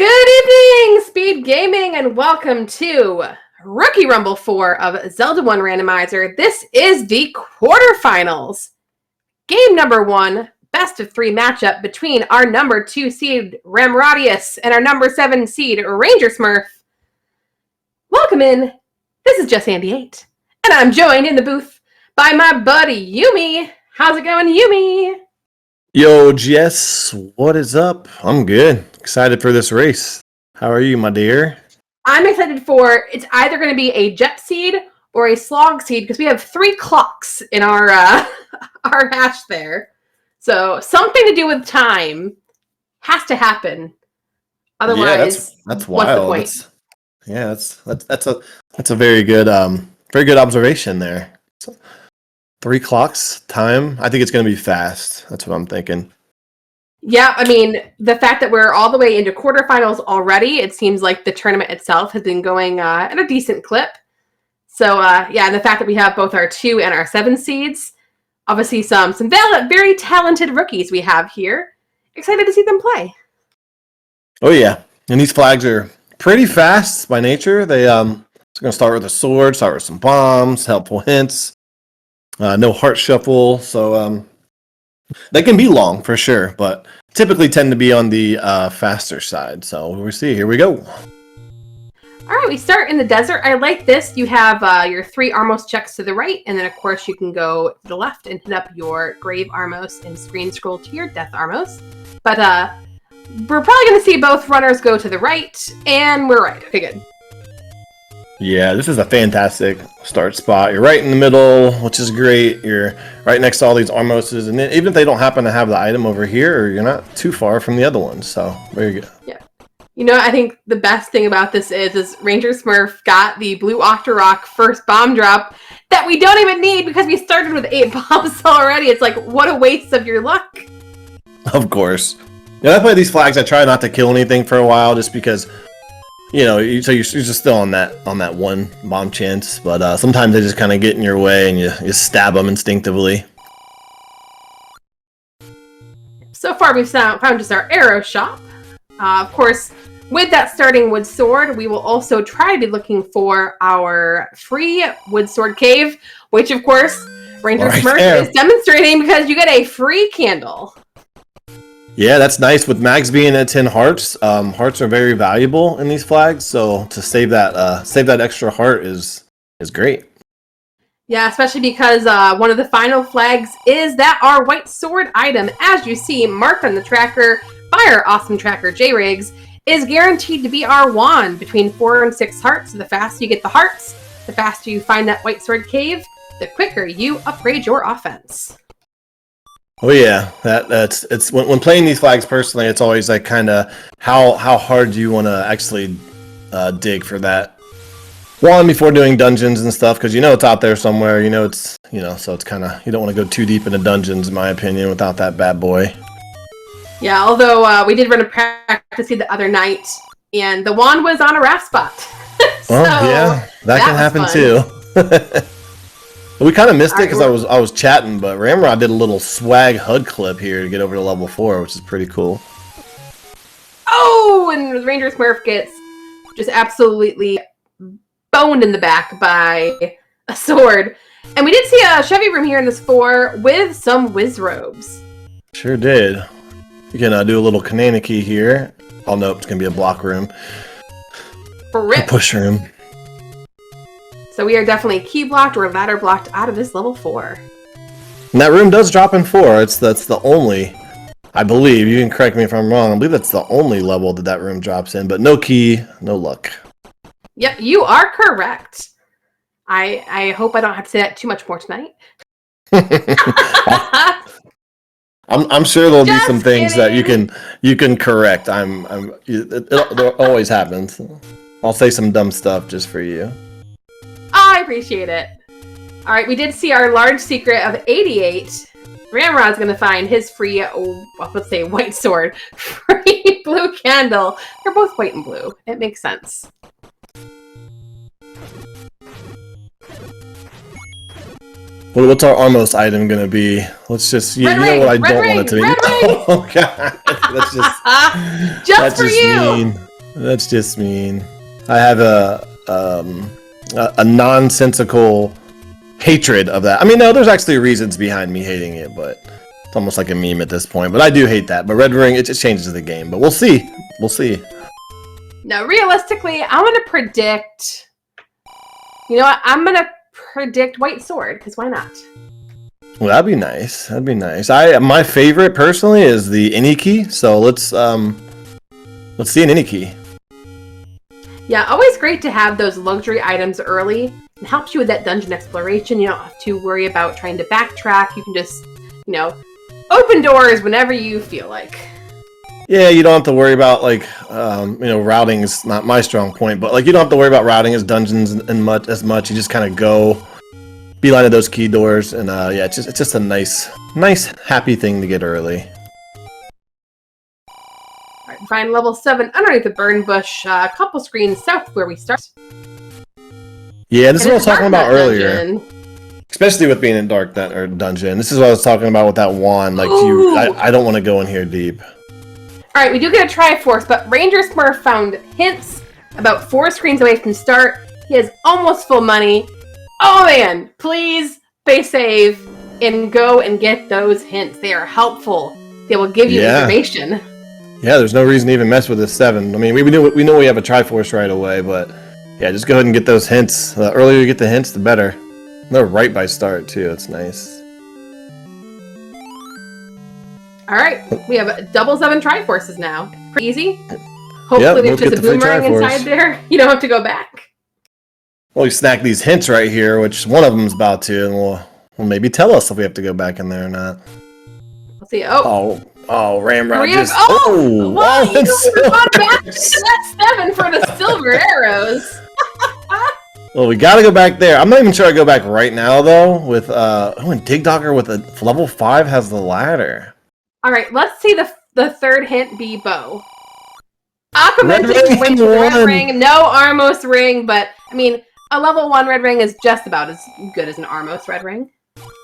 Good evening, Speed Gaming, and welcome to Rookie Rumble 4 of Zelda 1 Randomizer. This is the quarterfinals. Game number 1, best of 3 matchup between our number 2 seed Ramrodius and our number 7 seed RangerSmurf. Welcome in. This is Just Andy 8, and I'm joined in the booth by my buddy Yumi. How's it going, Yumi? Yo, Jess, what is up? I'm good. Excited for this race. How are you, my dear? I'm excited for, it's either going to be a jet seed or a slog seed because we have 3 clocks in our our hash there. So something to do with time has to happen. Otherwise, that's what's wild. That's a very good observation there. So, 3 clocks time. I think it's going to be fast. That's what I'm thinking. Yeah, I mean, the fact that we're all the way into quarterfinals already, it seems like the tournament itself has been going at a decent clip. So, yeah, and the fact that we have both our 2 and our 7 seeds, obviously some very talented rookies we have here. Excited to see them play. Oh, yeah. And these flags are pretty fast by nature. They're going to start with a sword, start with some bombs, helpful hints. No heart shuffle, so they can be long for sure, but typically tend to be on the faster side. So we'll see. Here we go. All right, we start in the desert. I like this. You have your 3 Armos checks to the right, and then of course you can go to the left and hit up your Grave Armos and screen scroll to your Death Armos. But we're probably going to see both runners go to the right, and we're right. Okay, good. Yeah, this is a fantastic start spot. You're right in the middle, which is great. You're right next to all these Armoses, and even if they don't happen to have the item over here, you're not too far from the other ones. So very good. Yeah, you know, I think the best thing about this is RangerSmurf got the blue Octorok first bomb drop that we don't even need because we started with 8 bombs already. It's like, what a waste of your luck. Of course. Yeah, I play these flags. I try not to kill anything for a while, just because. You know, so you're just still on that 1 bomb chance, but sometimes they just kind of get in your way and you stab them instinctively. So far, we've found just our arrow shop. Of course, with that starting wood sword, we will also try to be looking for our free wood sword cave, which of course RangerSmurf is demonstrating because you get a free candle. Yeah, that's nice. With mags being at 10 hearts, hearts are very valuable in these flags. So to save that extra heart is great. Yeah, especially because one of the final flags is that our white sword item, as you see marked on the tracker by our awesome tracker J-Riggs, is guaranteed to be our wand between 4 and 6 hearts. So the faster you get the hearts, the faster you find that white sword cave, the quicker you upgrade your offense. Oh yeah, it's when playing these flags personally, it's always like kind of how hard do you want to actually dig for that wand before doing dungeons and stuff, because you know it's out there somewhere. You know so it's kind of, you don't want to go too deep into dungeons, in my opinion, without that bad boy. Yeah, although we did run a practice the other night, and the wand was on a raft spot. So well, yeah, that can happen too. We kind of missed it because I was chatting, but Ramrod did a little swag HUD clip here to get over to level 4, which is pretty cool. Oh, and RangerSmurf gets just absolutely boned in the back by a sword. And we did see a Chevy room here in this 4 with some whiz robes. Sure did. You can do a little Kananiki here. Oh, nope, it's going to be a block room. A push room. So we are definitely key blocked or ladder blocked out of this level 4. And that room does drop in 4. That's the only, I believe, you can correct me if I'm wrong, I believe that's the only level that room drops in, but no key, no luck. Yep, you are correct. I hope I don't have to say that too much more tonight. I'm sure there'll be some things that you can correct. It always happens. I'll say some dumb stuff just for you. I appreciate it. All right, we did see our large secret of 88. Ramrod's going to find his free, let's say white sword, free blue candle. They're both white and blue. It makes sense. What's our Armos item going to be? Let's just, you know what I don't want it to be. Oh, God. That's just for you. Mean. That's just mean. I have a nonsensical hatred of that. I mean, no, there's actually reasons behind me hating it, but it's almost like a meme at this point. But I do hate that. But Red Ring, it just changes the game. But we'll see. We'll see. Now, realistically, I'm going to predict... You know what? I'm going to predict White Sword, because why not? Well, that'd be nice. That'd be nice. My favorite, personally, is the Any Key. So let's see an Any Key. Yeah, always great to have those luxury items early. It helps you with that dungeon exploration. You don't have to worry about trying to backtrack. You can just, open doors whenever you feel like. Yeah, you don't have to worry about, routing is not my strong point, but, you don't have to worry about routing as dungeons as much. You just kind of go, beeline to those key doors, and, it's just a nice, happy thing to get early. All right, find level 7 underneath the burn bush, a couple screens south where we start. Yeah, this is what I was talking about earlier. Dungeon. Especially with being in Dark Dungeon. This is what I was talking about with that wand. I don't want to go in here deep. All right, we do get a Triforce, but RangerSmurf found hints about 4 screens away from start. He has almost full money. Oh man, please pay save and go and get those hints. They are helpful. They will give you information. Yeah, there's no reason to even mess with this 7. I mean, we know we have a Triforce right away, but yeah, just go ahead and get those hints. The earlier you get the hints, the better. They're right by start too. It's nice. All right, we have double 7 Triforces now. Pretty easy. Hopefully there's just a boomerang inside there. You don't have to go back. Well, we snack these hints right here, which one of them's about to, and we'll maybe tell us if we have to go back in there or not. Let's see. Oh, Ramrodius. Well, you got back to that 7 for the silver arrows. Well, we gotta go back there. I'm not even sure I go back right now, though, with, and Digdogger with a level 5 has the ladder. All right, let's see the third hint be bow. Aquaman went to the red ring, no Armos ring, but, I mean, a level 1 red ring is just about as good as an Armos red ring.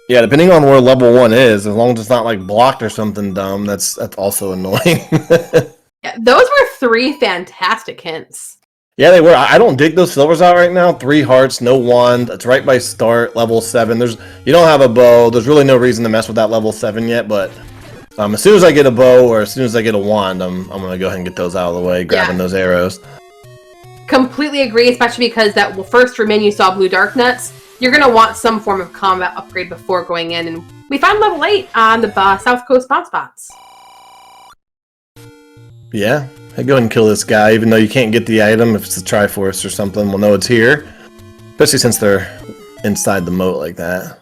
Yeah, depending on where level 1 is, as long as it's not, blocked or something dumb, that's also annoying. Yeah, those were 3 fantastic hints. Yeah, they were. I don't dig those silvers out right now. 3 hearts, no wand. It's right by start, level 7. You don't have a bow. There's really no reason to mess with that level 7 yet, but as soon as I get a bow or as soon as I get a wand, I'm going to go ahead and get those out of the way, grabbing those arrows. Completely agree, especially because that first room in you saw blue dark nuts. You're going to want some form of combat upgrade before going in, and we found level 8 on the South Coast spawn spots. Yeah, I'd go ahead and kill this guy, even though you can't get the item if it's a Triforce or something. We'll know it's here, especially since they're inside the moat like that.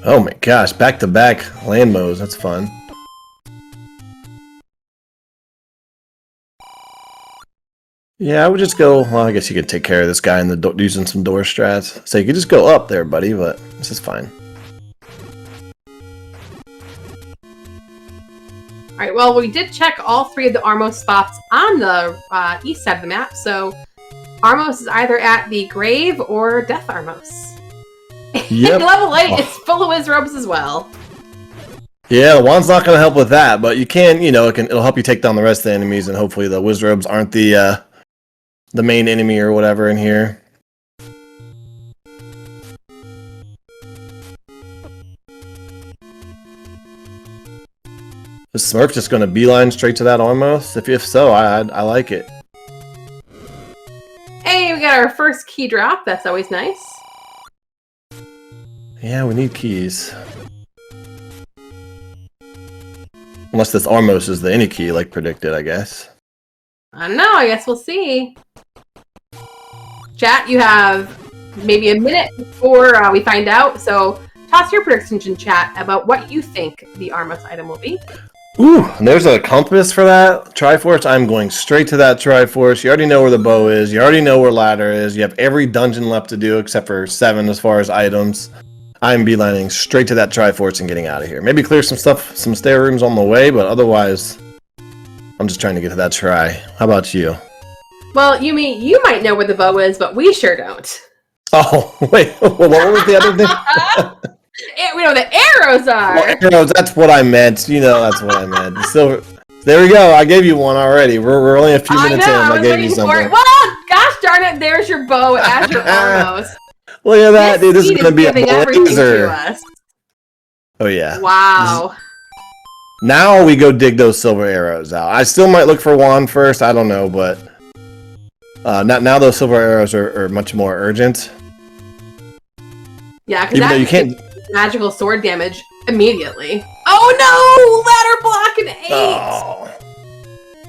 Oh my gosh, back-to-back land mows, that's fun. Yeah, I would just go, well, I guess you could take care of this guy in the using some door strats. So you could just go up there, buddy, but this is fine. Alright, well, we did check all 3 of the Armos spots on the east side of the map, so Armos is either at the Grave or Death Armos. Yep. Level 8 is full of Wizrobes as well. Yeah, the wand's not going to help with that, but you can, it'll help you take down the rest of the enemies, and hopefully the Wizrobes aren't the main enemy or whatever in here. Is Smurf just going to beeline straight to that Armos? If so, I like it. Hey, we got our first key drop. That's always nice. Yeah, we need keys. Unless this Armos is the Any Key, like predicted, I guess. I don't know. I guess we'll see. Chat, you have maybe a minute before we find out. So toss your predictions in chat about what you think the Armos item will be. Ooh, and there's a compass for that Triforce. I'm going straight to that Triforce. You already know where the bow is. You already know where ladder is. You have every dungeon left to do except for 7 as far as items. I'm beelining straight to that Triforce and getting out of here. Maybe clear some stuff, some stair rooms on the way, but otherwise, I'm just trying to get to that try. How about you? Well, you might know where the bow is, but we sure don't. Oh, wait. What was the other thing? We know the arrows are. Well, arrows, that's what I meant. You know, that's what I meant. The silver. There we go. I gave you one already. We're only a few minutes in. I gave you something. Well, gosh darn it! There's your bow as your arrows. Look at that, dude. This is gonna be a laser. Oh yeah. Wow. Now we go dig those silver arrows out. I still might look for wand first. I don't know, but now those silver arrows are much more urgent. Yeah, because you can't magical sword damage immediately. Oh no! Ladder block and 8! Oh.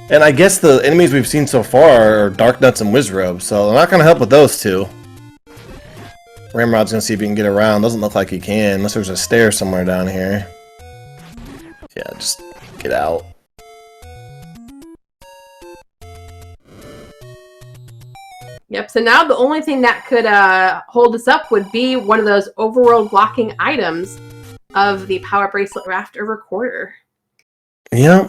And I guess the enemies we've seen so far are Dark Nuts and Wizrobe, so I'm not going to help with those two. Ramrod's going to see if he can get around. Doesn't look like he can, unless there's a stair somewhere down here. Yeah, just get out. Yep, so now the only thing that could hold us up would be one of those overworld blocking items of the Power Bracelet Raft or Recorder. Yeah.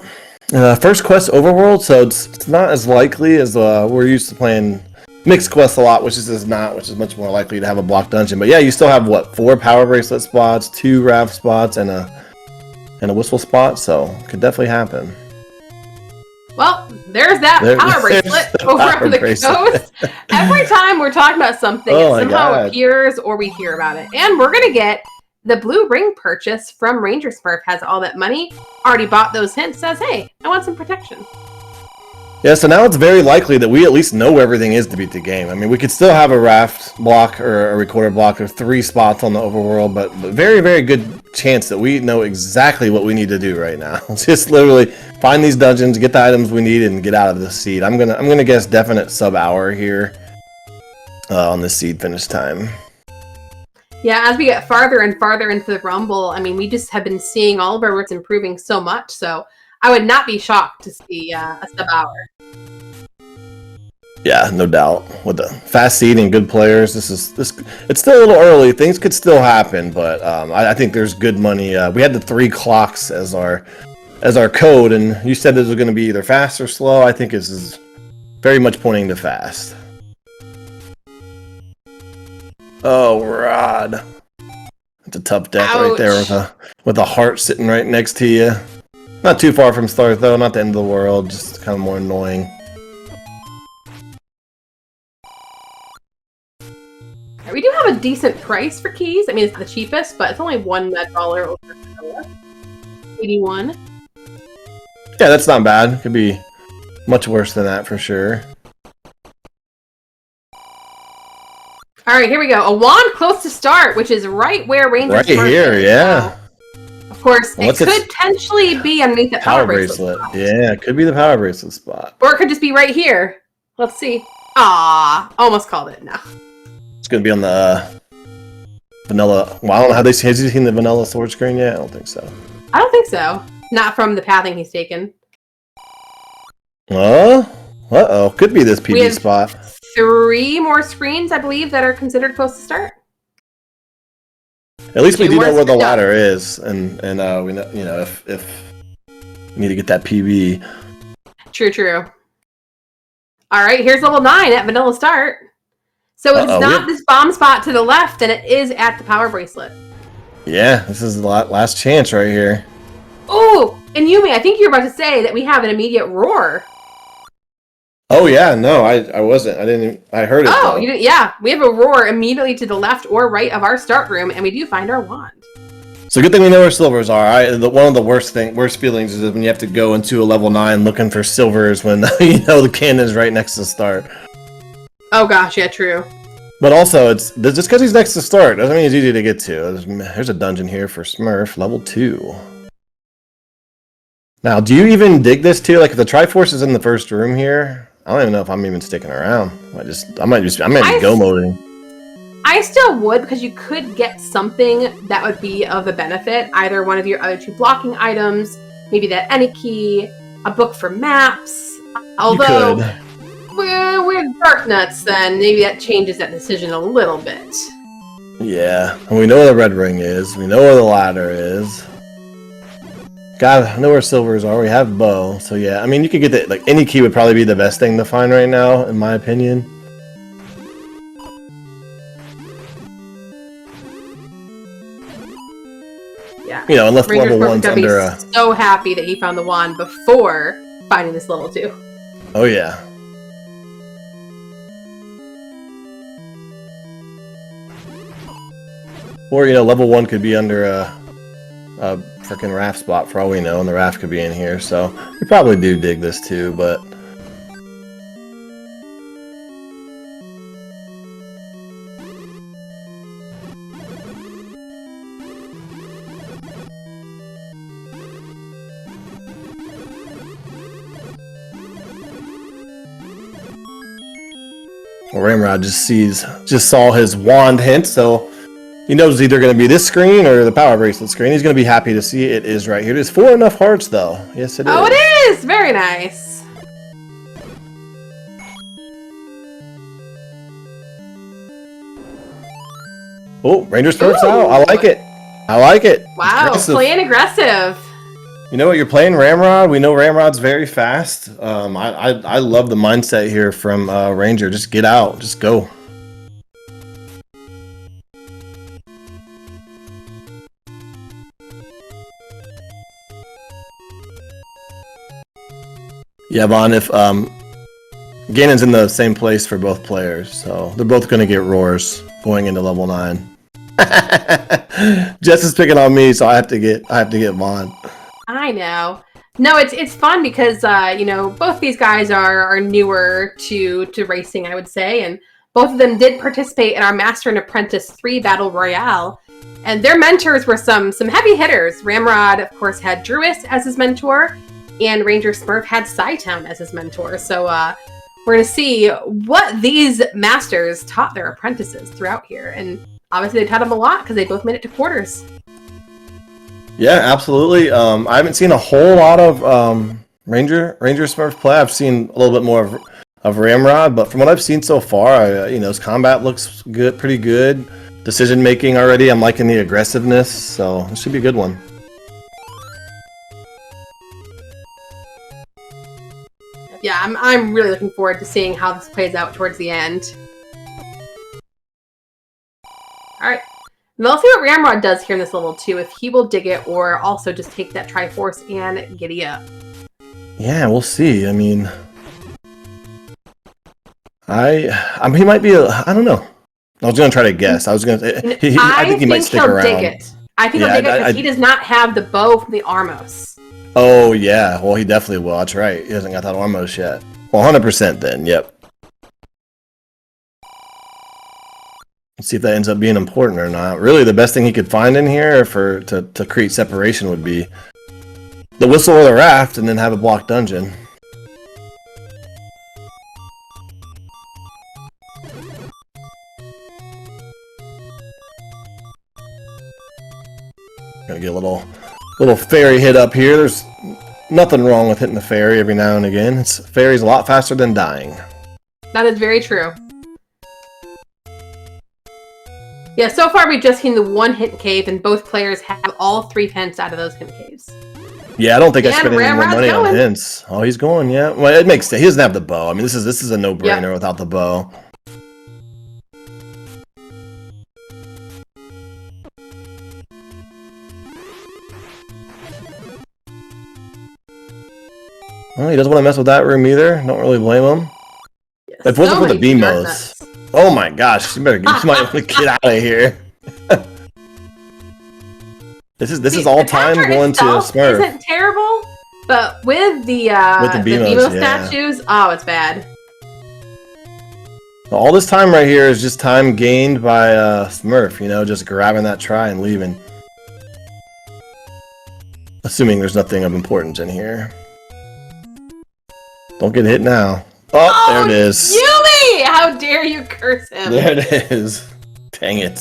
First quest overworld, so it's not as likely as we're used to playing mixed quests a lot, which is much more likely to have a block dungeon. But yeah, you still have, what, 4 Power Bracelet spots, 2 Raft spots, and a Whistle spot, so it could definitely happen. Well, there's that power bracelet over on the coast. Every time we're talking about something, it somehow appears or we hear about it. And we're going to get the blue ring purchase from RangerSmurf. Has all that money, already bought those hints, says, hey, I want some protection. Yeah, so now it's very likely that we at least know where everything is to beat the game. I mean, we could still have a raft block or a recorder block of 3 spots on the overworld, but very, very good chance that we know exactly what we need to do right now. Just literally find these dungeons, get the items we need, and get out of the seed. I'm gonna guess definite sub-hour here on the seed finish time. Yeah, as we get farther and farther into the Rumble, I mean, we just have been seeing all of our works improving so much, so I would not be shocked to see a sub-hour. Yeah, no doubt. With the fast seed and good players, it's still a little early. Things could still happen, but I think there's good money. We had the 3 clocks as our code, and you said this was going to be either fast or slow. I think this is very much pointing to fast. Oh, Rod. It's a tough death right there with a heart sitting right next to you. Not too far from start, though. Not the end of the world. Just kind of more annoying. We do have a decent price for keys. I mean, it's the cheapest, but it's only $1 over 81. Yeah, that's not bad. Could be much worse than that for sure. All right, here we go. A wand close to start, which is right where RangerSmurf right here, is. yeah. So, of course, it could potentially be underneath the power bracelet. Yeah, it could be the power bracelet spot. Or it could just be right here. Let's see. Ah, almost called it. No. It's going to be on the vanilla. Well, I don't know. Has he seen the vanilla sword screen yet? I don't think so. I don't think so. Not from the pathing he's taken. Uh-oh. Could be this PB spot. 3 more screens, I believe, that are considered close to start. At least we do know where the ladder is, and we know, you know, if we need to get that PB. True. All right, here's level 9 at vanilla start. So it's not this bomb spot to the left, and it is at the power bracelet. Yeah, this is the last chance right here. Oh, and Yumi, I think you're about to say that we have an immediate roar. Oh yeah, no, I wasn't. I heard it. Oh, you didn't? Yeah, we have a roar immediately to the left or right of our start room, and we do find our wand. So good thing we know where silvers are. One of the worst feelings is when you have to go into a level 9 looking for silvers when you know the cannon's right next to start. Oh gosh, yeah, true. But also, just because he's next to start doesn't mean he's easy to get to. There's a dungeon here for Smurf, level 2. Now, do you even dig this too? Like, if the Triforce is in the first room here, I don't even know if I'm even sticking around. I might be go moding. I still would, because you could get something that would be of a benefit. Either one of your other 2 blocking items, maybe that any key, a book for maps. Although we're Dark Nuts, then maybe that changes that decision a little bit. Yeah, and we know where the red ring is. We know where the ladder is. God, I know where silvers are. We have bow, so yeah. I mean, you could get that. Like, any key would probably be the best thing to find right now, in my opinion. You know, unless Ranger's level Perfect 1's gonna be under a... so happy that he found the wand before finding this level 2. Oh, yeah. Or, you know, level 1 could be under a freaking raft spot for all we know, and the raft could be in here, so we probably do dig this too, but... Well, Ramrod just saw his wand hint, so he knows it's either going to be this screen or the power bracelet screen. He's going to be happy to see it is right here. There's 4 enough hearts, though. Yes, it is. Oh, it is! Very nice. Oh, RangerSmurf's out. I like it. I like it. Wow, playing aggressive. You know what? You're playing Ramrod. We know Ramrod's very fast. I love the mindset here from Ranger. Just get out. Just go. Yeah, Vaughn, if Ganon's in the same place for both players, so they're both going to get roars going into level 9. Jess is picking on me, so I have to get Vaughn. I know. No, it's fun because you know, both these guys are newer to racing, I would say, and both of them did participate in our Master and Apprentice 3 Battle Royale. And their mentors were some heavy hitters. Ramrod, of course, had Druis as his mentor, and RangerSmurf had Scytown as his mentor. So we're going to see what these masters taught their apprentices throughout here. And obviously they taught them a lot because they both made it to quarters. Yeah, absolutely. I haven't seen a whole lot of RangerSmurf play. I've seen a little bit more of Ramrod, but from what I've seen so far, you know, his combat looks good, pretty good. Decision making already. I'm liking the aggressiveness, so it should be a good one. Yeah, I'm really looking forward to seeing how this plays out towards the end. Alright. Now let's see what Ramrod does here in this level 2, if he will dig it or also just take that Triforce and giddy up. Yeah, we'll see. I mean, he might be I don't know. I was going to try to guess. I think he might stick around. Dig it. I think he'll dig it because he does not have the bow from the Armos. Oh, yeah. Well, he definitely will. That's right. He hasn't got that Armos yet. Well, 100% then. Yep. Let's see if that ends up being important or not. Really, the best thing he could find in here to create separation would be the whistle or the raft and then have a blocked dungeon. Gonna get a little fairy hit up here. There's nothing wrong with hitting the fairy every now and again. Fairy's a lot faster than dying. That is very true. Yeah, so far we've just seen the one hidden cave, and both players have all 3 hints out of those hidden caves. Yeah, I don't think I spent any more money on hints. Oh, he's going, yeah. Well, it makes sense. He doesn't have the bow. I mean, this is a no-brainer without the bow. Well, he doesn't want to mess with that room either. Don't really blame him. Yes, if it wasn't for the BMOs. Oh my gosh, you might want to get out of here. This is all time going to Smurf. Isn't terrible, but with the BMO statues, oh, it's bad. All this time right here is just time gained by Smurf, you know, just grabbing that try and leaving. Assuming there's nothing of importance in here. Don't get hit now. Oh, there it is. Yumi! How dare you curse him? There it is. Dang it.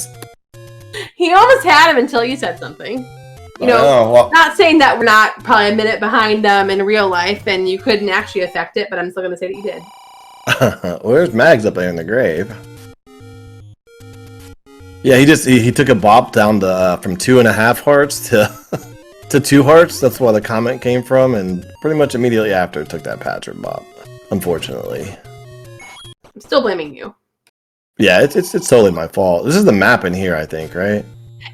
He almost had him until you said something. You know, not saying that we're not probably a minute behind them in real life and you couldn't actually affect it, but I'm still going to say that you did. Well, there's Mags up there in the grave. Yeah, he took a bop down to from 2.5 hearts to 2 hearts. That's where the comment came from, and pretty much immediately after took that Patrick bop. Unfortunately, I'm still blaming you. Yeah, it's totally my fault. This is the map in here, I think, right?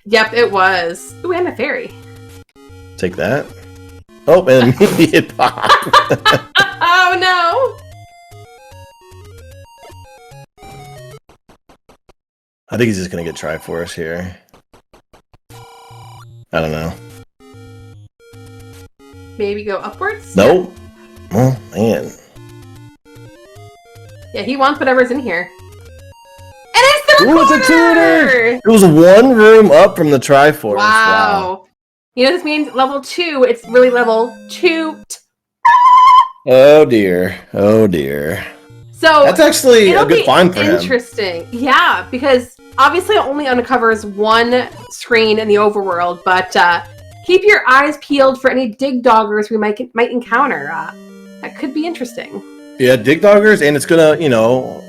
Yep, it was. Ooh, and a fairy. Take that. Oh, and immediate pop. Oh no! I think he's just gonna get Triforce here. I don't know. Maybe go upwards? Nope. Oh, man. Yeah, he wants whatever's in here. And it's the Ooh, recorder! it's a tutor! It was one room up from the Triforce. Wow. You know what this means? Level 2, it's really level 2. Oh dear. Oh dear. So that's actually a it'll good be find for him. interesting. Yeah, because obviously it only uncovers one screen in the overworld, but keep your eyes peeled for any dig doggers we might encounter. That could be interesting. Yeah, dig doggers, and it's gonna, you know,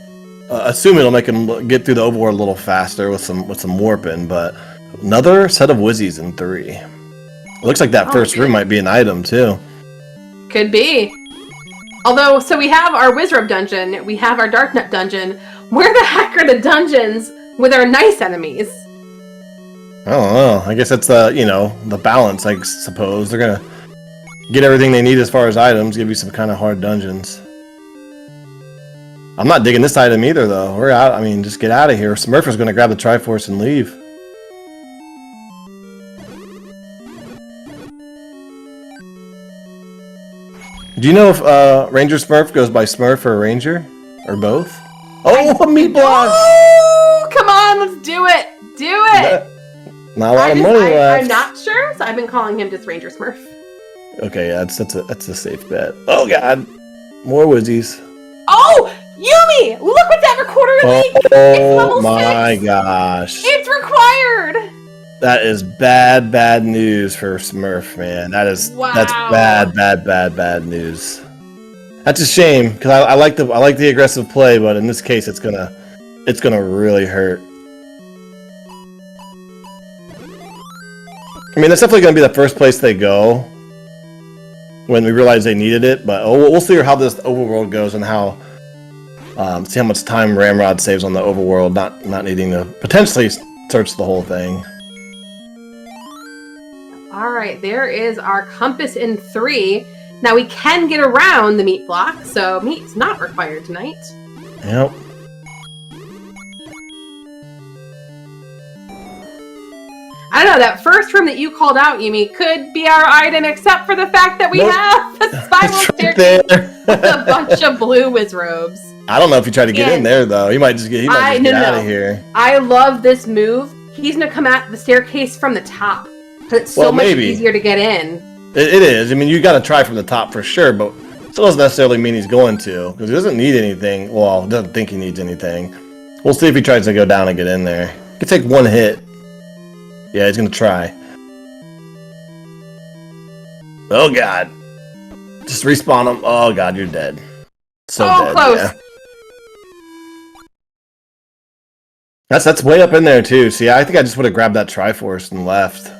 assume it'll make him get through the overworld a little faster with some warping. But another set of Wizzies in 3. It looks like that first room might be an item too. Could be. Although, so we have our Wizrobe dungeon, we have our Darknut dungeon. Where the heck are the dungeons with our nice enemies? I don't know. I guess that's you know, the balance. I suppose they're gonna get everything they need as far as items, give you some kind of hard dungeons. I'm not digging this item either, though. We're out. I mean, just get out of here. Smurf is gonna grab the Triforce and leave. Do you know if RangerSmurf goes by Smurf or Ranger? Or both? Oh, a meat block! Oh, come on, let's do it! Do it! Not a lot of money left. I'm not sure, so I've been calling him just RangerSmurf. Okay, yeah, that's a safe bet. Oh god! More Wizzies. Oh! Yumi! Look what that recorder leaked! It's level 6! My gosh. It's required! That is bad news for Smurf, man. That's bad news. That's a shame because I like the aggressive play, but in this case, it's gonna really hurt. I mean, that's definitely gonna be the first place they go when we realize they needed it. But we'll see how this overworld goes and how see how much time Ramrod saves on the overworld, not needing to potentially search the whole thing. All right, there is our compass in 3. Now we can get around the meat block, so meat's not required tonight. Yep. I don't know, that first room that you called out, Yumi, could be our item, except for the fact that we have a spiral staircase with a bunch of blue Wizrobes. I don't know if you try to get in there, though. He might just get out of here. I love this move. He's going to come at the staircase from the top. Because it's so much easier to get in. It is. I mean, you got to try from the top for sure, but it still doesn't necessarily mean he's going to. Because he doesn't need anything. Well, doesn't think he needs anything. We'll see if he tries to go down and get in there. He can take one hit. Yeah, he's going to try. Oh, God. Just respawn him. Oh, God, you're dead. So dead. Close. Yeah. That's way up in there, too. See, I think I just would have grabbed that Triforce and left.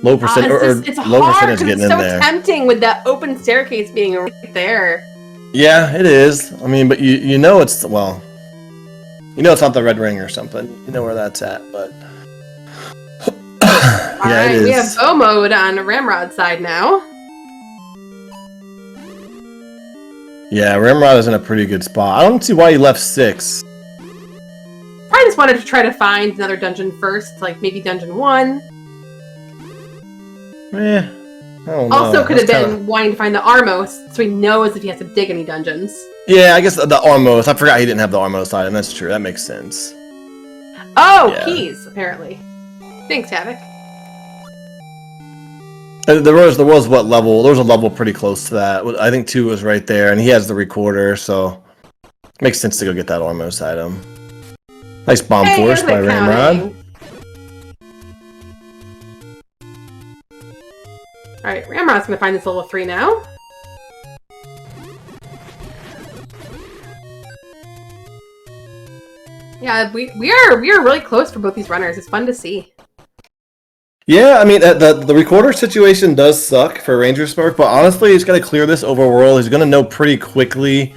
Low percent it's low hard percentage getting in there. It's so tempting with that open staircase being right there. Yeah, it is. I mean, but you know it's not the Red Ring or something. You know where that's at, but yeah, it is. We have bow mode on Ramrod's side now. Yeah, Ramrod is in a pretty good spot. I don't see why he left 6. Probably just wanted to try to find another dungeon first, like maybe dungeon 1. I don't know. Also could have been wanting to find the Armos, so he knows if he has to dig any dungeons. Yeah, I guess the Armos. I forgot he didn't have the Armos item. That's true. That makes sense. Oh, yeah. Keys, apparently. Thanks, Havoc. There was what level? There was a level pretty close to that. I think 2 was right there, and he has the recorder, so it makes sense to go get that Armos item. Nice bomb force by Ramrod. Alright, Ramrod's gonna find this level 3 now. Yeah, we are really close for both these runners. It's fun to see. Yeah, I mean the recorder situation does suck for RangerSmurf, but honestly, he's got to clear this overworld. He's gonna know pretty quickly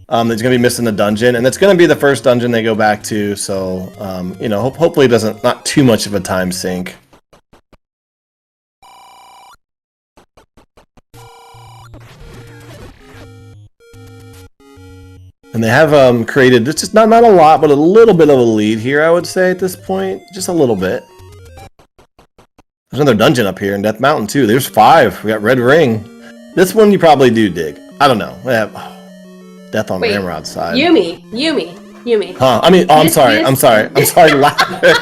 that he's gonna be missing the dungeon, and it's gonna be the first dungeon they go back to. So you know, hopefully it not too much of a time sink. And they have created just not a lot, but a little bit of a lead here, I would say, at this point. Just a little bit. There's another dungeon up here in Death Mountain, too. There's 5. We got Red Ring. This one you probably do dig. I don't know. We have Death on Ramrod's side. Yumi. Huh? I mean, I'm sorry. Ladder.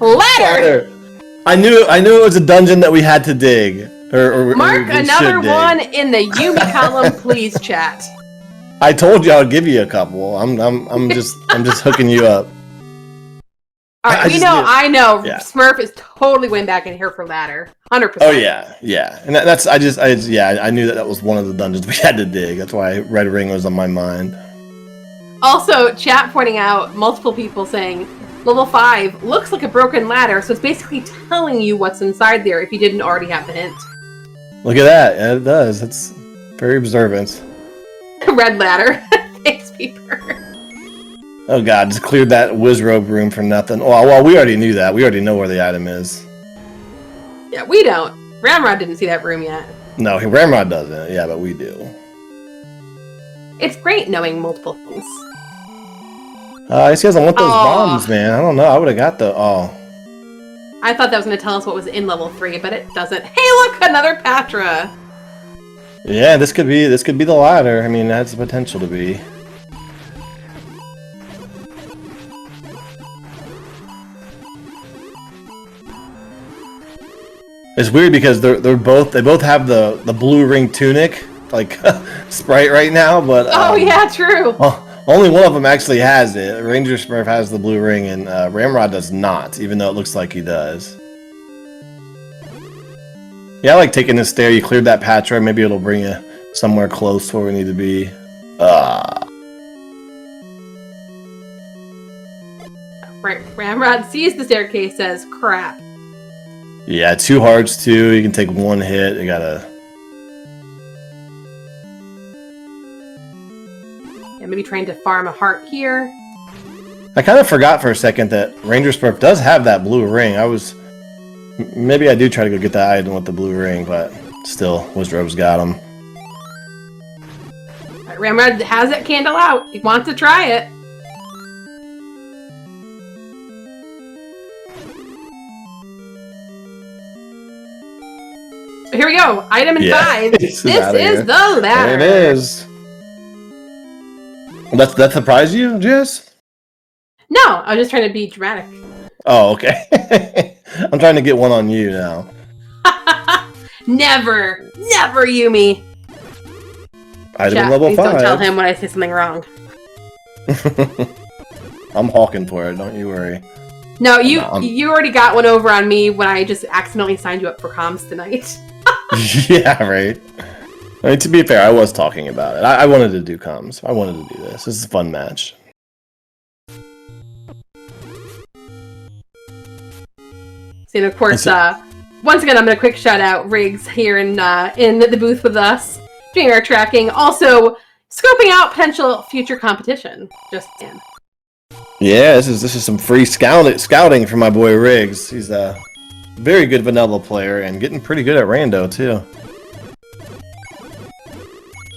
Ladder. I knew it was a dungeon that we had to dig. Mark another one in the Yumi column, please, chat. I told you I would give you a couple. I'm just hooking you up. All right, I know. Yeah. Smurf is totally went back in here for ladder, 100%. Oh yeah, and I knew that was one of the dungeons we had to dig. That's why Red Ring was on my mind. Also, chat pointing out multiple people saying level 5 looks like a broken ladder, so it's basically telling you what's inside there if you didn't already have the hint. Look at that, yeah, it does. It's very observant. Red ladder. Thanks, Peeper. Oh god, just cleared that Wizrobe room for nothing. Well, we already knew that. We already know where the item is. Yeah, we don't. Ramrod didn't see that room yet. No, Ramrod doesn't. Yeah, but we do. It's great knowing multiple things. I guess he doesn't want those bombs, man. I don't know. I would have got the... I thought that was going to tell us what was in level 3, but it doesn't. Hey, look! Another Patra! Yeah, this could be the ladder. I mean, it has the potential to be. It's weird because they both have the blue ring tunic, like Sprite right now, but oh yeah, true. Only one of them actually has it. RangerSmurf has the blue ring, and Ramrod does not, even though it looks like he does. Yeah, I like taking this stair. You cleared that Patra, maybe it'll bring you somewhere close to where we need to be. Right, Ramrod sees the staircase, says, crap. Yeah, 2 hearts too. You can take 1 hit. You gotta... Yeah, maybe trying to farm a heart here. I kind of forgot for a second that RangerSmurf does have that blue ring. Maybe I do try to go get that item with the blue ring, but still, Wizrobe's got him. Right, Ramrod has that candle out. He wants to try it. Here we go. Item in 5. This is the ladder. There it is. That surprised you, Jess? No, I was just trying to be dramatic. Oh, okay. I'm trying to get one on you now. Never, Yumi. Item level 5. Don't tell him when I say something wrong. I'm hawking for it. Don't you worry. No, you already got one over on me when I just accidentally signed you up for comms tonight. Yeah, right. I mean, to be fair, I was talking about it. I wanted to do comms. I wanted to do this. This is a fun match. And of course, once again, I'm going to quick shout out Riggs here in the booth with us, doing our tracking. Also, scoping out potential future competition. Just in. Yeah, this is some free scouting for my boy Riggs. He's a very good vanilla player and getting pretty good at rando too.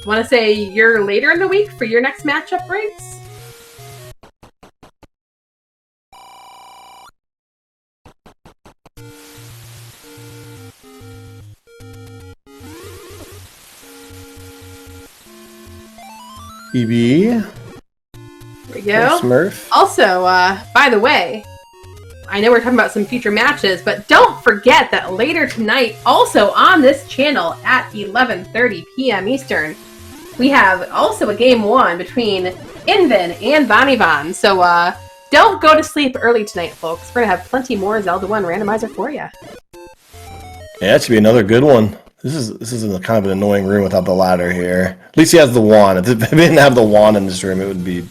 Want to say you're later in the week for your next matchup, Riggs? EB. There we go. Smurf. Also, by the way, I know we're talking about some future matches, but don't forget that later tonight, also on this channel at 11:30 p.m. Eastern, we have also a game 1 between Invin and Bonnivon. So don't go to sleep early tonight, folks. We're going to have plenty more Zelda 1 randomizer for you. Yeah, it should be another good one. This is a kind of an annoying room without the ladder here. At least he has the wand. If we didn't have the wand in this room, it would be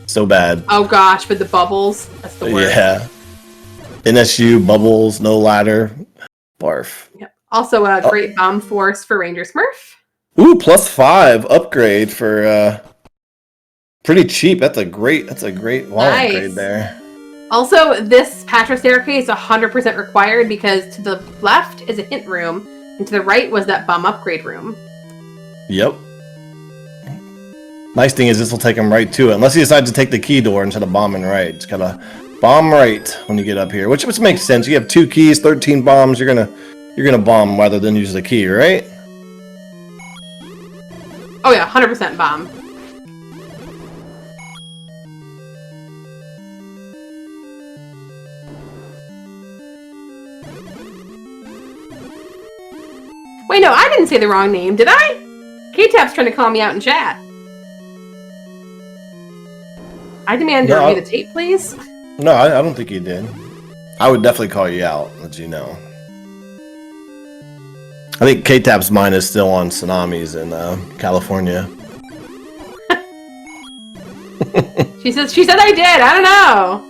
so bad. Oh gosh, with the bubbles. That's the worst. Yeah. NSU, bubbles, no ladder. Barf. Yep. Also a great bomb force for RangerSmurf. Ooh, +5 upgrade for pretty cheap. That's a great wall upgrade there. Also, this Patra staircase 100% required because to the left is a hint room, and to the right was that bomb upgrade room. Yep. Nice thing is this will take him right to it. Unless he decides to take the key door instead of bombing right. It's gotta bomb right when you get up here, which makes sense. You have 2 keys, 13 bombs. You're gonna bomb rather than use the key, right? Oh yeah, 100% bomb. Wait, no, I didn't say the wrong name, did I? K-Tap's trying to call me out in chat. I demand you review the tape, please. No, I don't think you did. I would definitely call you out, let you know. I think K-Tap's mind is still on tsunamis in California. She said I did. I don't know.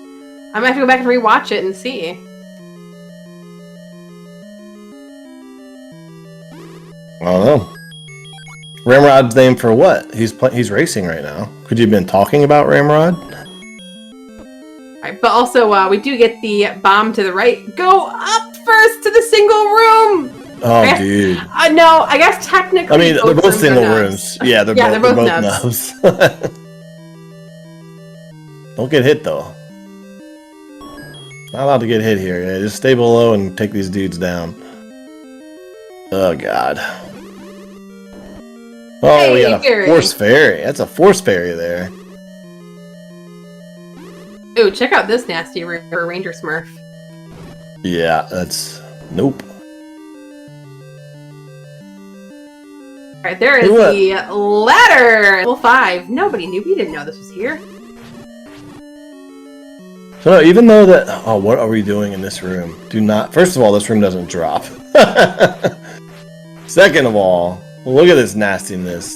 I might have to go back and rewatch it and see. I don't know. Ramrod's name for what? He's racing right now. Could you have been talking about Ramrod? Right, but also we do get the bomb to the right. Go up first to the single room. Oh, dude. No, I guess technically. I mean, they're both single rooms. Yeah, they're both nubs. Don't get hit though. Not allowed to get hit here. Yeah, just stay below and take these dudes down. Oh god. Oh, hey, we got a force fairy. That's a force fairy there. Ooh, check out this nasty RangerSmurf. Yeah, that's... Nope. Alright, there is the ladder! Level 5. Nobody knew. We didn't know this was here. So, even though that... Oh, what are we doing in this room? Do not... First of all, this room doesn't drop. Second of all... Look at this nastiness.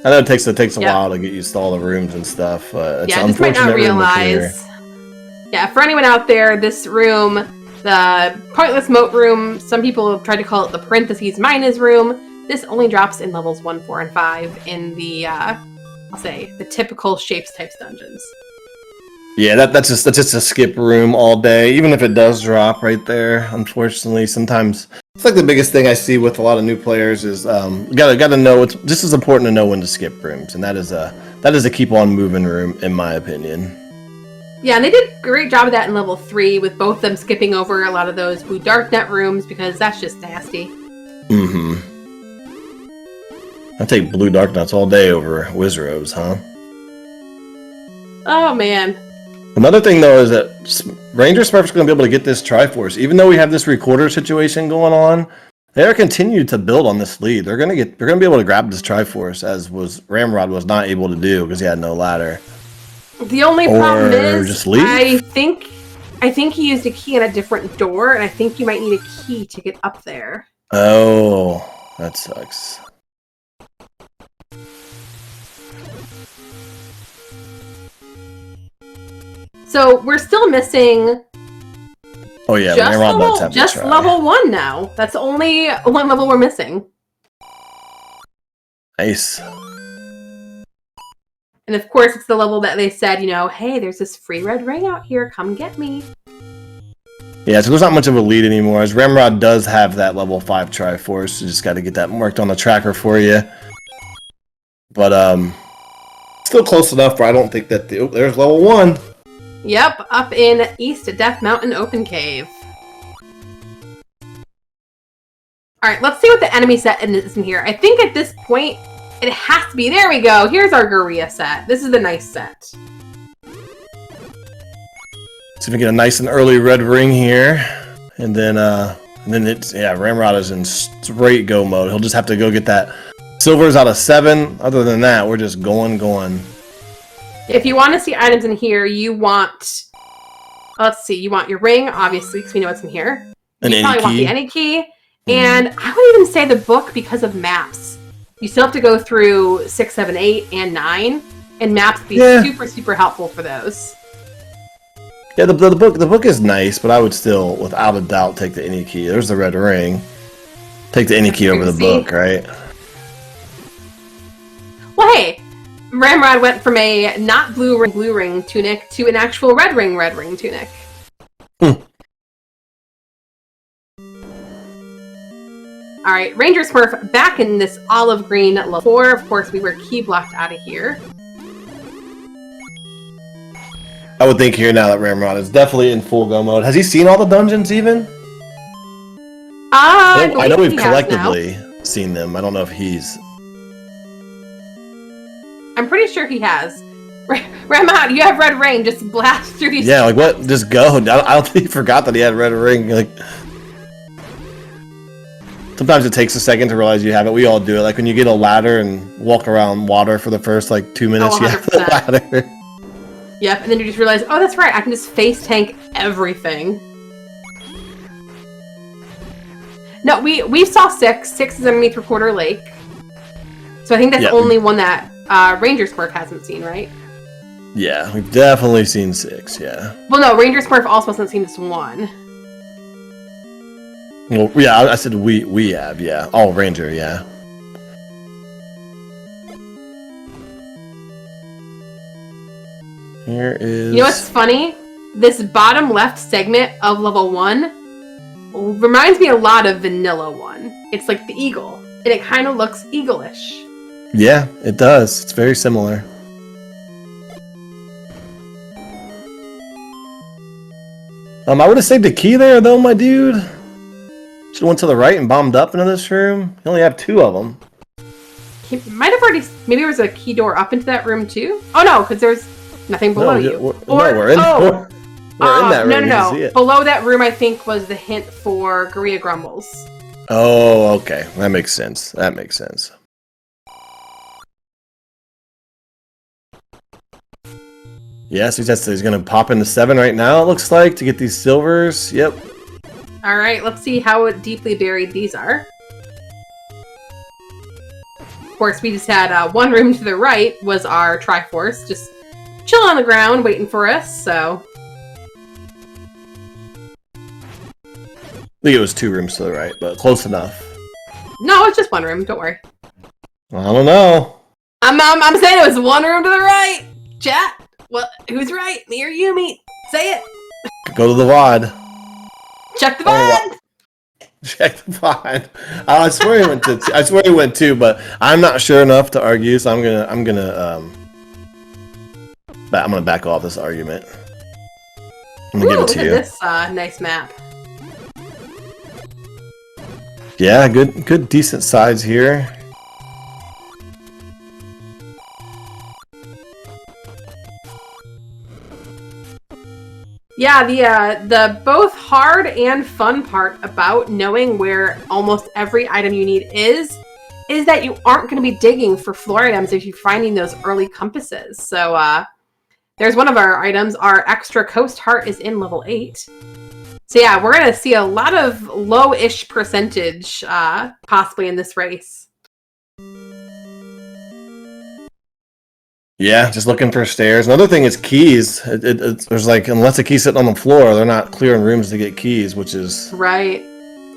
I know it takes a while to get used to all the rooms and stuff. It's just might not realize. Yeah, for anyone out there, this room, the pointless moat room, some people have tried to call it the parentheses minus room. This only drops in levels 1, 4, and 5 in the, I'll say, the typical shapes types dungeons. Yeah, that's just a skip room all day. Even if it does drop right there, unfortunately, sometimes it's like the biggest thing I see with a lot of new players is gotta know it's just as important to know when to skip rooms, and that is a keep on moving room in my opinion. Yeah, and they did a great job of that in level 3 with both them skipping over a lot of those blue darknet rooms because that's just nasty. Mm-hmm. I take blue darknets all day over Wizards, huh? Oh man. Another thing, though, is that RangerSmurf's going to be able to get this Triforce. Even though we have this recorder situation going on, they're continued to build on this lead. They're going to be able to grab this Triforce, as Ramrod was not able to do because he had no ladder. The only problem is, just leave? I think he used a key in a different door, and I think you might need a key to get up there. Oh, that sucks. So we're still missing. Oh yeah, just level 1 now. That's only one level we're missing. Nice. And of course, it's the level that they said, you know, hey, there's this free red ring out here. Come get me. Yeah, so there's not much of a lead anymore. As Ramrod does have that level 5 Triforce, you just got to get that marked on the tracker for you. But still close enough where I don't think that there's level 1. Yep, up in East Death Mountain Open Cave. Alright, let's see what the enemy set is in here. I think at this point, it has to be. There we go. Here's our Gorilla set. This is the nice set. See if we get a nice and early red ring here. And then it's, yeah, Ramrod is in straight go mode. He'll just have to go get that. Silver's out of 7. Other than that, we're just going. If you want to see items in here, you want... Let's see. You want your ring, obviously, because we know what's in here. You probably want the any key. And I would even say the book because of maps. You still have to go through 6, 7, 8, and 9. And maps be super, super helpful for those. Yeah, the book is nice, but I would still, without a doubt, take the any key. There's the red ring. Take the any key over the book, right? Well, hey, Ramrod went from a not blue ring tunic to an actual red ring tunic. All right, RangerSmurf back in this olive green level 4. Of course, we were key blocked out of here. I would think here now that Ramrod is definitely in full go mode. Has he seen all the dungeons even? I know we've collectively seen them. I don't know if he's... I'm pretty sure he has. Ramrod, you have red ring. Just blast through these. Yeah, like what? Just go. I don't think he forgot that he had red ring. Like, sometimes it takes a second to realize you have it. We all do it. Like when you get a ladder and walk around water for the first like 2 minutes, you have the ladder. Yep, and then you just realize, oh, that's right. I can just face tank everything. No, we saw 6. 6 is underneath Recorder Lake. So I think that's the only one that RangerSmurf hasn't seen, right? Yeah, we've definitely seen 6, yeah. Well, no, RangerSmurf also hasn't seen this one. Well, yeah, I said we have, yeah. Oh, Ranger, yeah. Here is... You know what's funny? This bottom left segment of level 1 reminds me a lot of Vanilla 1. It's like the eagle, and it kind of looks eagle-ish. Yeah, it does. It's very similar. I would have saved a key there, though, my dude. Should have went to the right and bombed up into this room. You only have 2 of them. He might have already... Maybe there was a key door up into that room, too? Oh, no, because there's nothing below you. We're in that room. No. Below that room, I think, was the hint for Gorilla Grumbles. Oh, okay. That makes sense. Yes, he's going to pop into 7 right now, it looks like, to get these silvers. Yep. All right, let's see how deeply buried these are. Of course, we just had 1 room to the right was our Triforce, just chilling on the ground, waiting for us, so... I think it was 2 rooms to the right, but close enough. No, it's just 1 room, don't worry. I don't know. I'm saying it was 1 room to the right! Chat! Well, who's right? Me or you, me? Say it! Go to the VOD. Check the VOD! Check the VOD. I swear he went 2, but I'm not sure enough to argue, so I'm gonna back off this argument. I'm gonna give it to you. Look at this nice map. Yeah, good decent size here. Yeah, the both hard and fun part about knowing where almost every item you need is that you aren't going to be digging for floor items if you're finding those early compasses. So there's one of our items. Our extra coast heart is in level 8. So yeah, we're going to see a lot of low-ish percentage possibly in this race. Yeah, just looking for stairs. Another thing is keys. There's like, unless a key's sitting on the floor, they're not clearing rooms to get keys, which is... Right.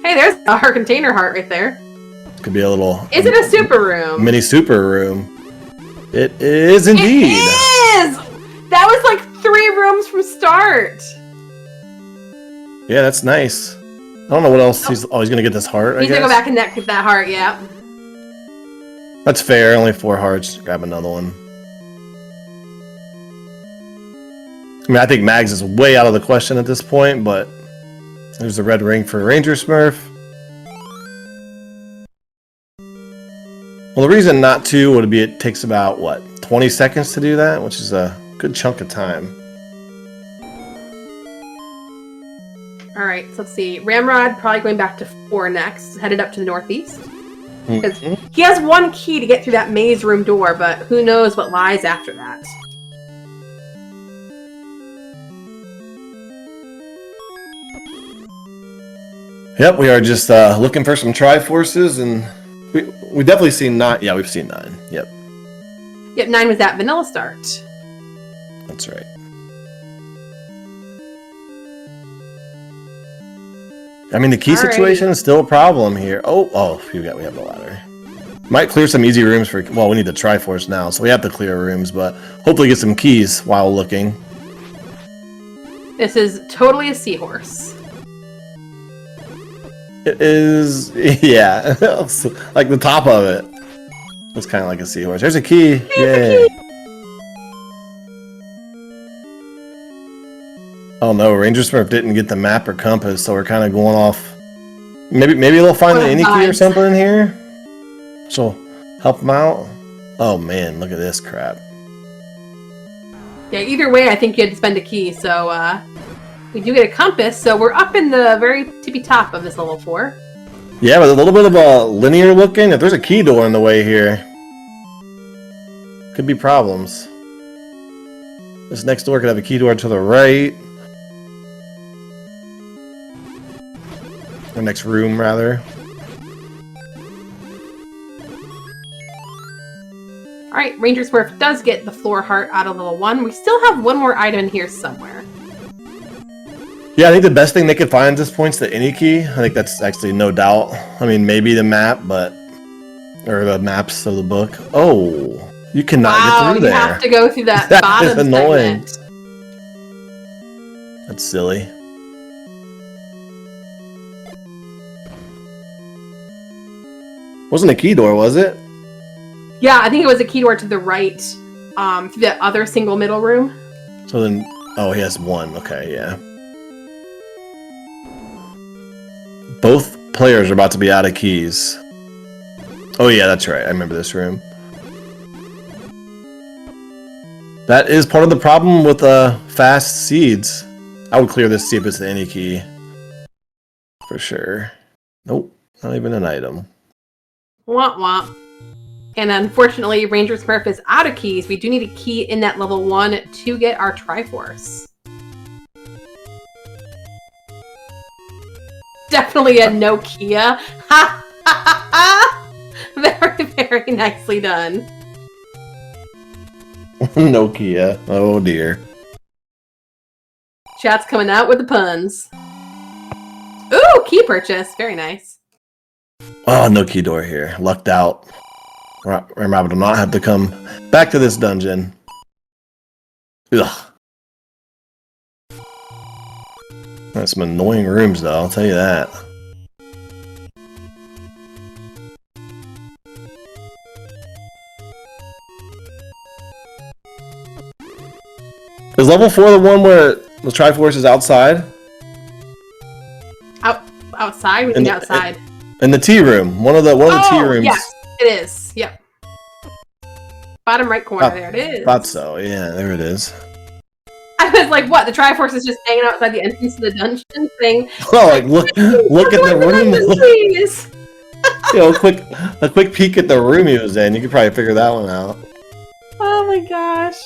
Hey, there's our container heart right there. Could be a little... Is it a super room? Mini super room. It is indeed. It is! That was like 3 rooms from start. Yeah, that's nice. I don't know what else he's going to get this heart, I guess. He's going to go back and get that heart, yeah. That's fair. Only 4 hearts. Grab another one. I mean, I think Mags is way out of the question at this point, but there's the red ring for RangerSmurf. Well, the reason not to would be it takes about, 20 seconds to do that, which is a good chunk of time. All right, so let's see. Ramrod probably going back to 4 next, headed up to the northeast. Because he has 1 key to get through that maze room door, but who knows what lies after that. Yep, we are just looking for some Triforces, and we definitely seen 9. Yeah, we've seen 9. Yep. Yep, 9 was that vanilla start. That's right. I mean, the key situation is still a problem here. Oh, we have the ladder. Might clear some easy rooms for... Well, we need the Triforce now, so we have to clear rooms, but hopefully get some keys while looking. This is totally a seahorse. It is, yeah, like the top of it. It's kind of like a seahorse. There's a key. Yay. Oh no, RangerSmurf didn't get the map or compass, so we're kind of going off. Maybe they'll find the any key or something in here. So help them out. Oh man, look at this crap. Yeah, either way, I think you had to spend a key, so we do get a compass, so we're up in the very tippy top of this level 4. Yeah, but a little bit of a linear looking. If there's a key door in the way here, could be problems. This next door could have a key door to the right. Or next room, rather. Alright, RangerSmurf does get the floor heart out of level 1. We still have one more item in here somewhere. Yeah, I think the best thing they could find at this point is the any key. I think that's actually no doubt. I mean, maybe the map, but... Or the maps of the book. Oh, you cannot get through there. You have to go through that, that bottom is annoying. segment. That's silly. Wasn't a key door, was it? Yeah, I think it was a key door to the right, through that other single middle room. So then, oh, he has one. Okay, yeah. Both players are about to be out of keys. Oh yeah, that's right. I remember this room. That is part of the problem with fast seeds. I would clear this, see if it's the any key. For sure. Nope, not even an item. Womp womp. And unfortunately, RangerSmurf is out of keys. We do need a key in that level 1 to get our Triforce. Definitely a Nokia. Ha ha ha ha! Very, very nicely done. Nokia. Oh dear. Chat's coming out with the puns. Ooh, key purchase. Very nice. Oh, no key door here. Lucked out. Rabbit will not have to come back to this dungeon. Ugh. That's some annoying rooms, though, I'll tell you that. Is level 4 the one where the Triforce is outside? Outside? We think outside. In the tea room. One of the tea rooms. Yes, it is. Yep. Bottom right corner, there it is. Thought so, yeah, there it is. I was like, what? The Triforce is just hanging outside the entrance to the dungeon thing? Oh, like, look at the room. Please. You know, a quick peek at the room he was in. You could probably figure that one out. Oh my gosh.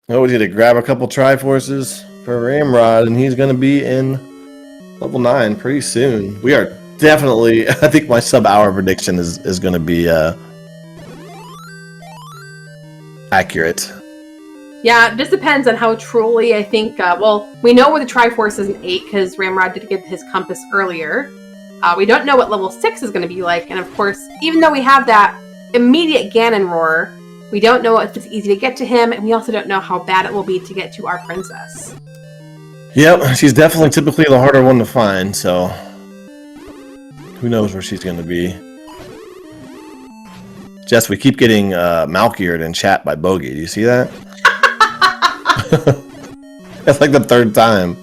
Oh, we need to grab a couple Triforces for Ramrod, and he's going to be in level 9 pretty soon. We are definitely, I think my sub-hour prediction is going to be accurate. Yeah, it just depends on how truly I think, well, we know where the Triforce is an 8 because Ramrod did get his compass earlier. We don't know what level 6 is going to be like, and of course, even though we have that immediate Ganon roar, we don't know if it's easy to get to him, and we also don't know how bad it will be to get to our princess. Yep, she's definitely typically the harder one to find, so who knows where she's going to be. Jess, we keep getting Malkiered in chat by Bogey. Do you see that? That's like the 3rd time.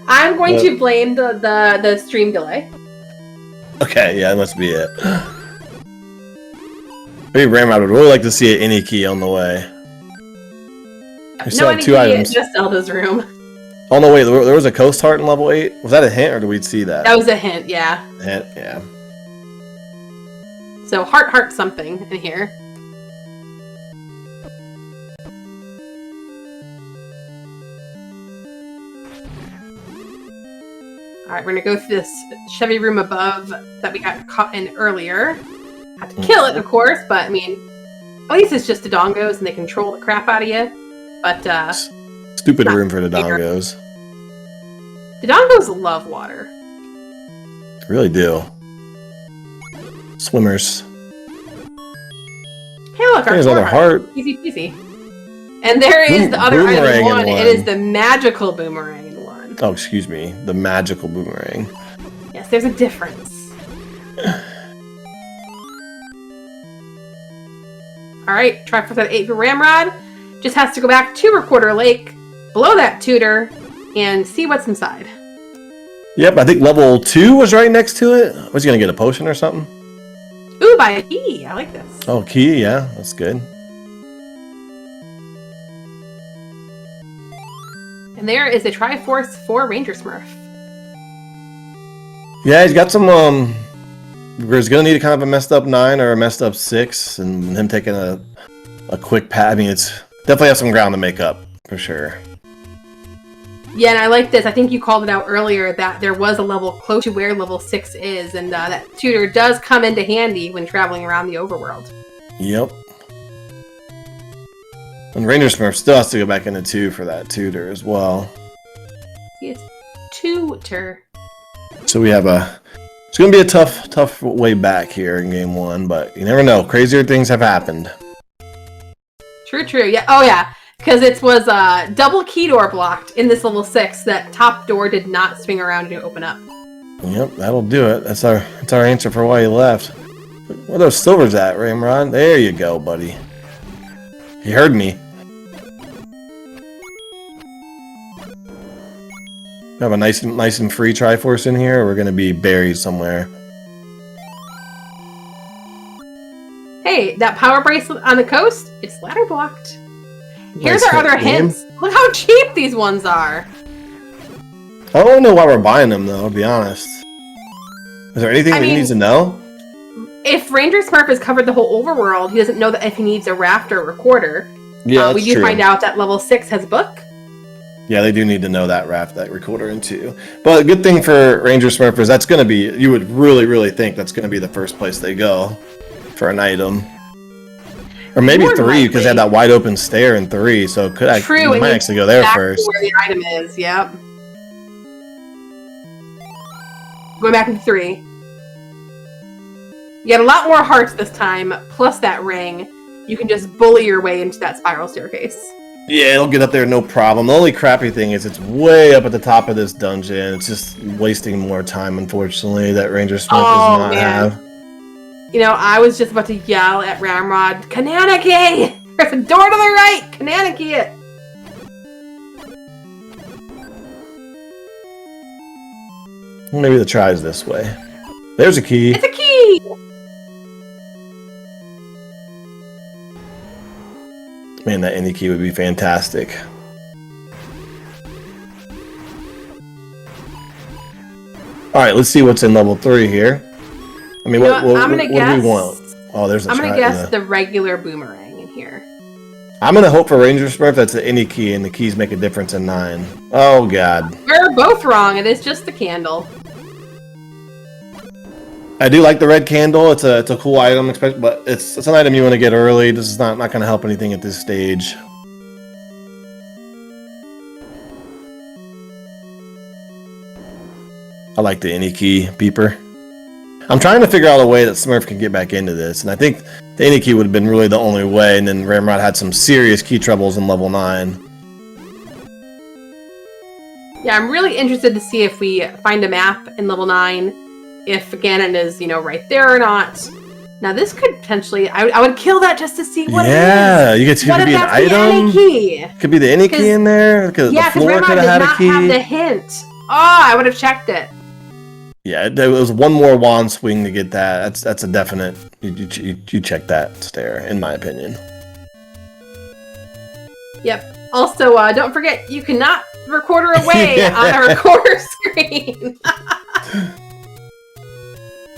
I'm going to blame the stream delay. Okay, yeah, that must be it. Maybe Ramrod would really like to see an any key on the way. We still have 2 items. Just Zelda's room. Oh no, wait, there was a Coast Heart in level 8? Was that a hint, or did we see that? That was a hint, yeah. Hint, yeah. So, heart something in here. Alright, we're gonna go through this Chevy room above that we got caught in earlier. Have to kill it, of course, but I mean, at least it's just the dongos and they control the crap out of you. But, stupid room for the dongos. The dongos love water. Really do. Swimmers. Hey, look, our another heart. Easy peasy. And there is the other item boomerang one. in one. It is the magical boomerang in one. Oh, excuse me. The magical boomerang. Yes, there's a difference. All right, Triforce at 8 for Ramrod. Just has to go back to Recorder Lake, blow that tutor, and see what's inside. Yep, I think level 2 was right next to it. Was he gonna get a potion or something? Ooh, by a key. I like this. Oh, key, yeah, that's good. And there is a Triforce for RangerSmurf. Yeah, he's got some, he's gonna need kind of a messed up 9 or a messed up 6, and him taking a quick pat. I mean, it's definitely have some ground to make up, for sure. Yeah, and I like this. I think you called it out earlier that there was a level close to where level 6 is, and that tutor does come into handy when traveling around the overworld. Yep. And RangerSmurf still has to go back into 2 for that tutor as well. It's tutor. So we have it's going to be a tough way back here in game 1, but you never know. Crazier things have happened. True. Yeah. Oh, yeah. Because it was double key door blocked in this level 6. That top door did not swing around and open up. Yep, that'll do it. That's our answer for why he left. Where are those silvers at, Ramrod? There you go, buddy. He heard me. Have a nice and free Triforce in here, or we're gonna be buried somewhere. Hey, that power bracelet on the coast, it's ladder blocked. Here's Nice our other game. hints. Look how cheap these ones are. I don't know why we're buying them though, to be honest. Is there anything he needs to know? If RangerSmurf has covered the whole overworld, he doesn't know that if he needs a raft or a recorder. Yeah, we do find out that level 6 has a book. Yeah, they do need to know that raft, that recorder in 2. But a good thing for RangerSmurf is that's going to be, you would really think that's going to be the first place they go for an item. Or maybe 3, because they had that wide open stair in 3, so it could might actually go there first. Where the item is, yep. Going back into 3. You got a lot more hearts this time, plus that ring. You can just bully your way into that spiral staircase. Yeah, it'll get up there no problem. The only crappy thing is it's way up at the top of this dungeon. It's just wasting more time, unfortunately, that RangerSmurf does not have. You know, I was just about to yell at Ramrod, Kananaki! There's a door to the right! Kananaki it! Well, maybe the try is this way. There's a key. It's a key! Man, that indie key would be fantastic. Alright, let's see what's in level 3 here. I mean, what do we want? Oh, there's a I'm gonna guess the regular boomerang in here. I'm gonna hope for RangerSmurf that's the indie key, and the keys make a difference in 9. Oh, God. We're both wrong. It is just the candle. I do like the red candle. It's a cool item, but it's an item you want to get early. This is not going to help anything at this stage. I like the any key beeper. I'm trying to figure out a way that Smurf can get back into this, and I think the any key would have been really the only way, and then Ramrod had some serious key troubles in level 9. Yeah, I'm really interested to see if we find a map in level 9. If Ganon is, right there or not. Now this could potentially, I would kill that just to see what it is. Yeah, you get to be an item. Key? Could be the any key in there. Because the floor could have had a key. Have the hint. Oh, I would have checked it. Yeah, there was one more wand swing to get that. That's a definite. You check that stair, in my opinion. Yep. Also, don't forget you cannot recorder away on a recorder screen.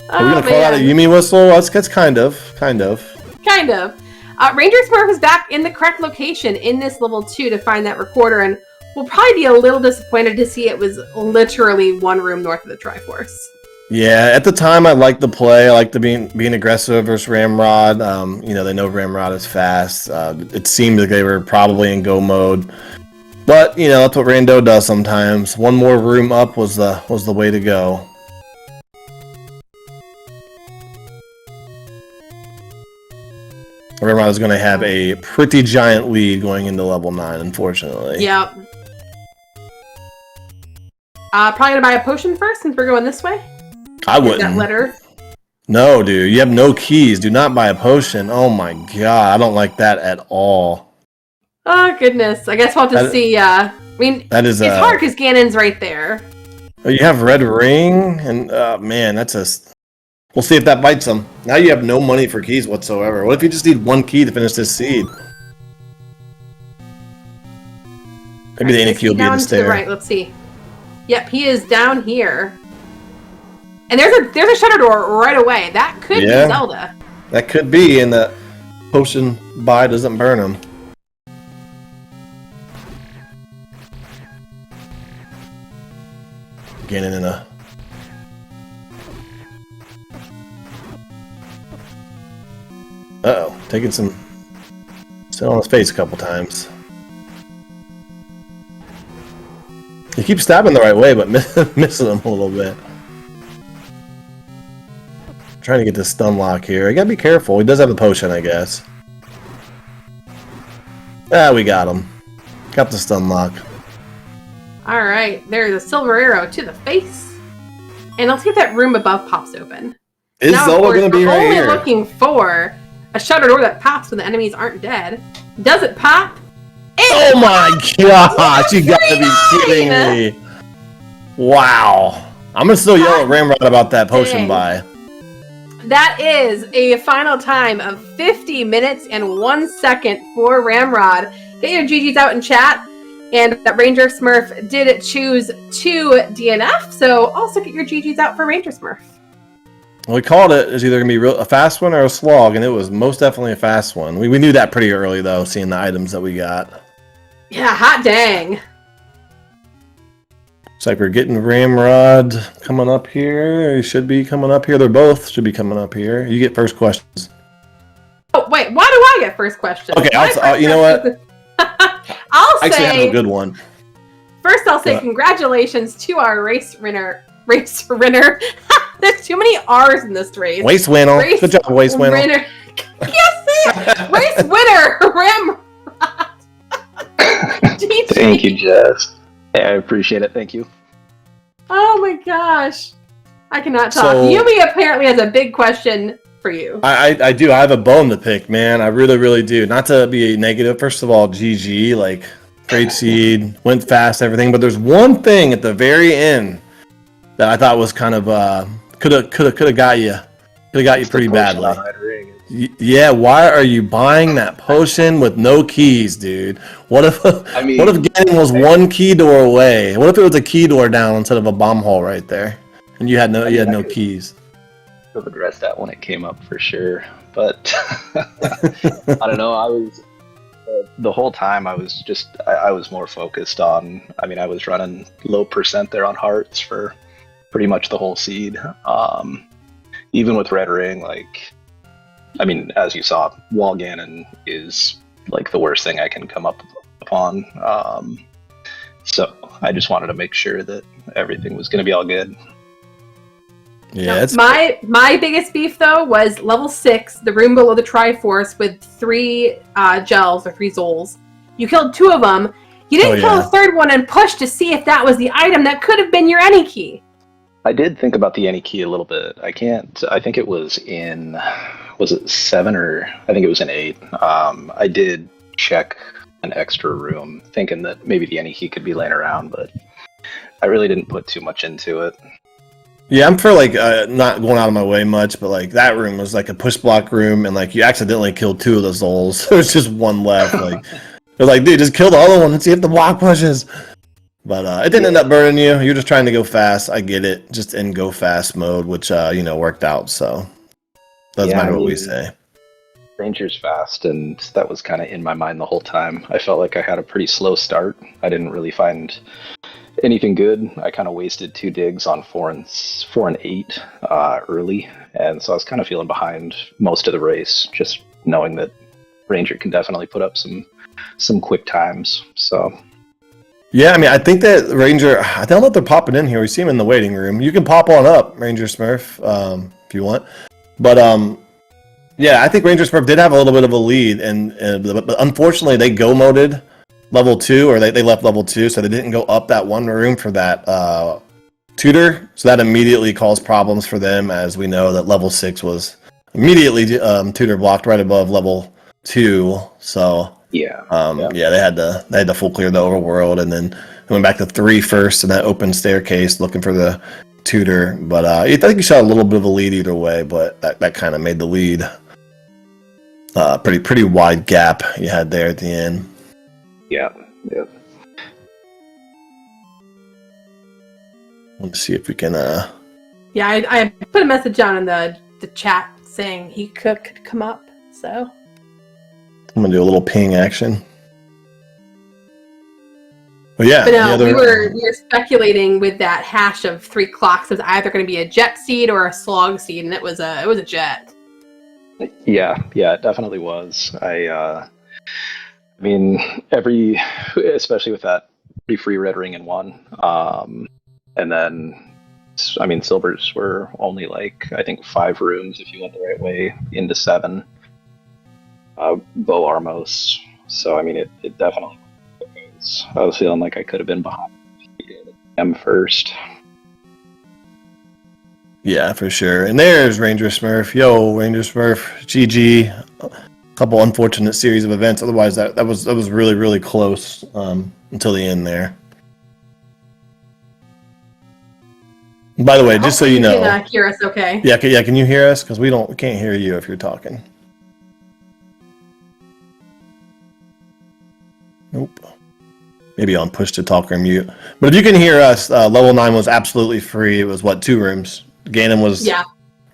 Are we gonna call out a Yumi whistle? That's kind of. RangerSmurf is back in the correct location in this level 2 to find that recorder, and we'll probably be a little disappointed to see it was literally one room north of the Triforce. Yeah, at the time I liked the play. I liked the being aggressive versus Ramrod. They know Ramrod is fast. It seemed like they were probably in go mode, but that's what Rando does sometimes. One more room up was the way to go. Ramrod is going to have a pretty giant lead going into level 9, unfortunately. Yep. Probably gonna buy a potion first since we're going this way. I Get wouldn't. that letter. No, dude, you have no keys. Do not buy a potion. Oh my god, I don't like that at all. Oh goodness, I guess we'll have to see. I mean, that is it's hard because Ganon's right there. Oh, you have red ring, and man, that's a. We'll see if that bites them. Now you have no money for keys whatsoever. What if you just need one key to finish this seed? Maybe the Aniki will be in the stair. Right, let's see. Yep, he is down here. And there's a shutter door right away. That could be Zelda. That could be, and the potion buy doesn't burn him. Getting in a. Uh-oh, taking some. Sit on his face a couple times. He keeps stabbing the right way, but missing him a little bit. Trying to get this stun lock here. I gotta be careful. He does have a potion, I guess. Ah, we got him. Got the stun lock. Alright, there's a silver arrow to the face. And let's see if that room above pops open. Is Zelda going to be right here? We're only looking for a shutter door that pops when the enemies aren't dead. Does it pop? Oh my gosh, you gotta be kidding me. Wow. I'm gonna still yell at Ramrod about that potion buy. That is a final time of 50 minutes and 1 second for Ramrod. Get your GGs out in chat. And that RangerSmurf did choose 2 DNF, so also get your GGs out for RangerSmurf. Well, we called it as either going to be a fast one or a slog, and it was most definitely a fast one. We knew that pretty early, though, seeing the items that we got. Yeah, hot dang. Looks like we're getting Ramrod coming up here. He should be coming up here. They're both should be coming up here. You get first questions. Oh, wait, why do I get first questions? Okay, you know what? I'll say... Actually, I have a good one. First, I'll say congratulations to our race winner. There's too many R's in this race. Waste winner. Good job, Waste winner. Yes, race winner, Ramrod. Thank you, Jess. Yeah, I appreciate it. Thank you. Oh my gosh. I cannot talk. So, Yumi apparently has a big question for you. I do. I have a bone to pick, man. I really, really do. Not to be negative. First of all, GG. Like, great seed. Went fast, everything. But there's one thing at the very end that I thought was kind of could have got you. Could have got you pretty badly. Yeah, why are you buying that potion with no keys, dude? What if Ganon was one key door away? What if it was a key door down instead of a bomb hole right there, and you had no keys? Could have addressed that when it came up for sure, but I don't know. I was the whole time I was more focused on. I mean, I was running low percent there on hearts for pretty much the whole seed. Even with red ring, like. I mean, as you saw, Wall Ganon is like the worst thing I can come up upon. So I just wanted to make sure that everything was going to be all good. Yeah, my biggest beef though was level 6, the room below the Triforce with 3 gels or 3 Zols. You killed 2 of them. You didn't kill the third one and push to see if that was the item that could have been your any key. I did think about the any key a little bit. I think it was in. Was it 7 or I think it was in 8. I did check an extra room thinking that maybe the any key could be laying around, but I really didn't put too much into it. Yeah, I'm for like not going out of my way much, but like that room was like a push block room, and like you accidentally killed 2 of the souls. There's just one left. Like they're like, dude, just kill the other one and see if the block pushes. But it didn't end up burning you. You're just trying to go fast. I get it. Just in go fast mode, which worked out. So. Doesn't matter what we say. Ranger's fast, and that was kind of in my mind the whole time. I felt like I had a pretty slow start. I didn't really find anything good. I kind of wasted 2 digs on 4 and 8 early, and so I was kind of feeling behind most of the race, just knowing that Ranger can definitely put up some quick times. So. Yeah, I mean, I think that Ranger. I don't know if they're popping in here. We see him in the waiting room. You can pop on up, RangerSmurf, if you want. But yeah, I think RangerSmurf did have a little bit of a lead, but unfortunately they go moded level 2, or they left level 2, so they didn't go up that one room for that tutor. So that immediately caused problems for them, as we know that level 6 was immediately tutor blocked right above level 2. So Yeah. they had to full clear the overworld, and then went back to 3 first in that open staircase looking for the tutor. But I think you shot a little bit of a lead either way, but that kind of made the lead pretty wide gap you had there at the end. Yeah. Let's see if we can. Yeah, I put a message down in the chat saying he could come up. So I'm gonna do a little ping action. But yeah, but no, we were speculating with that hash of 3 clocks. It was either going to be a jet seed or a slog seed, and it was a jet. Yeah, it definitely was. I mean, especially with that free red ring in 1, and then, I mean, silvers were only like, I think 5 rooms if you went the right way into 7. Bow Armos. So, I mean, it definitely was. I was feeling like I could have been behind M first. Yeah, for sure. And there's RangerSmurf. Yo, RangerSmurf. GG. A couple unfortunate series of events. Otherwise, that was really, really close until the end there. By the way, just so you know, you can hear us okay? Yeah, can you hear us? Because we can't hear you if you're talking. Nope. Maybe on push to talk or mute. But if you can hear us, level 9 was absolutely free. It was 2 rooms. Ganon was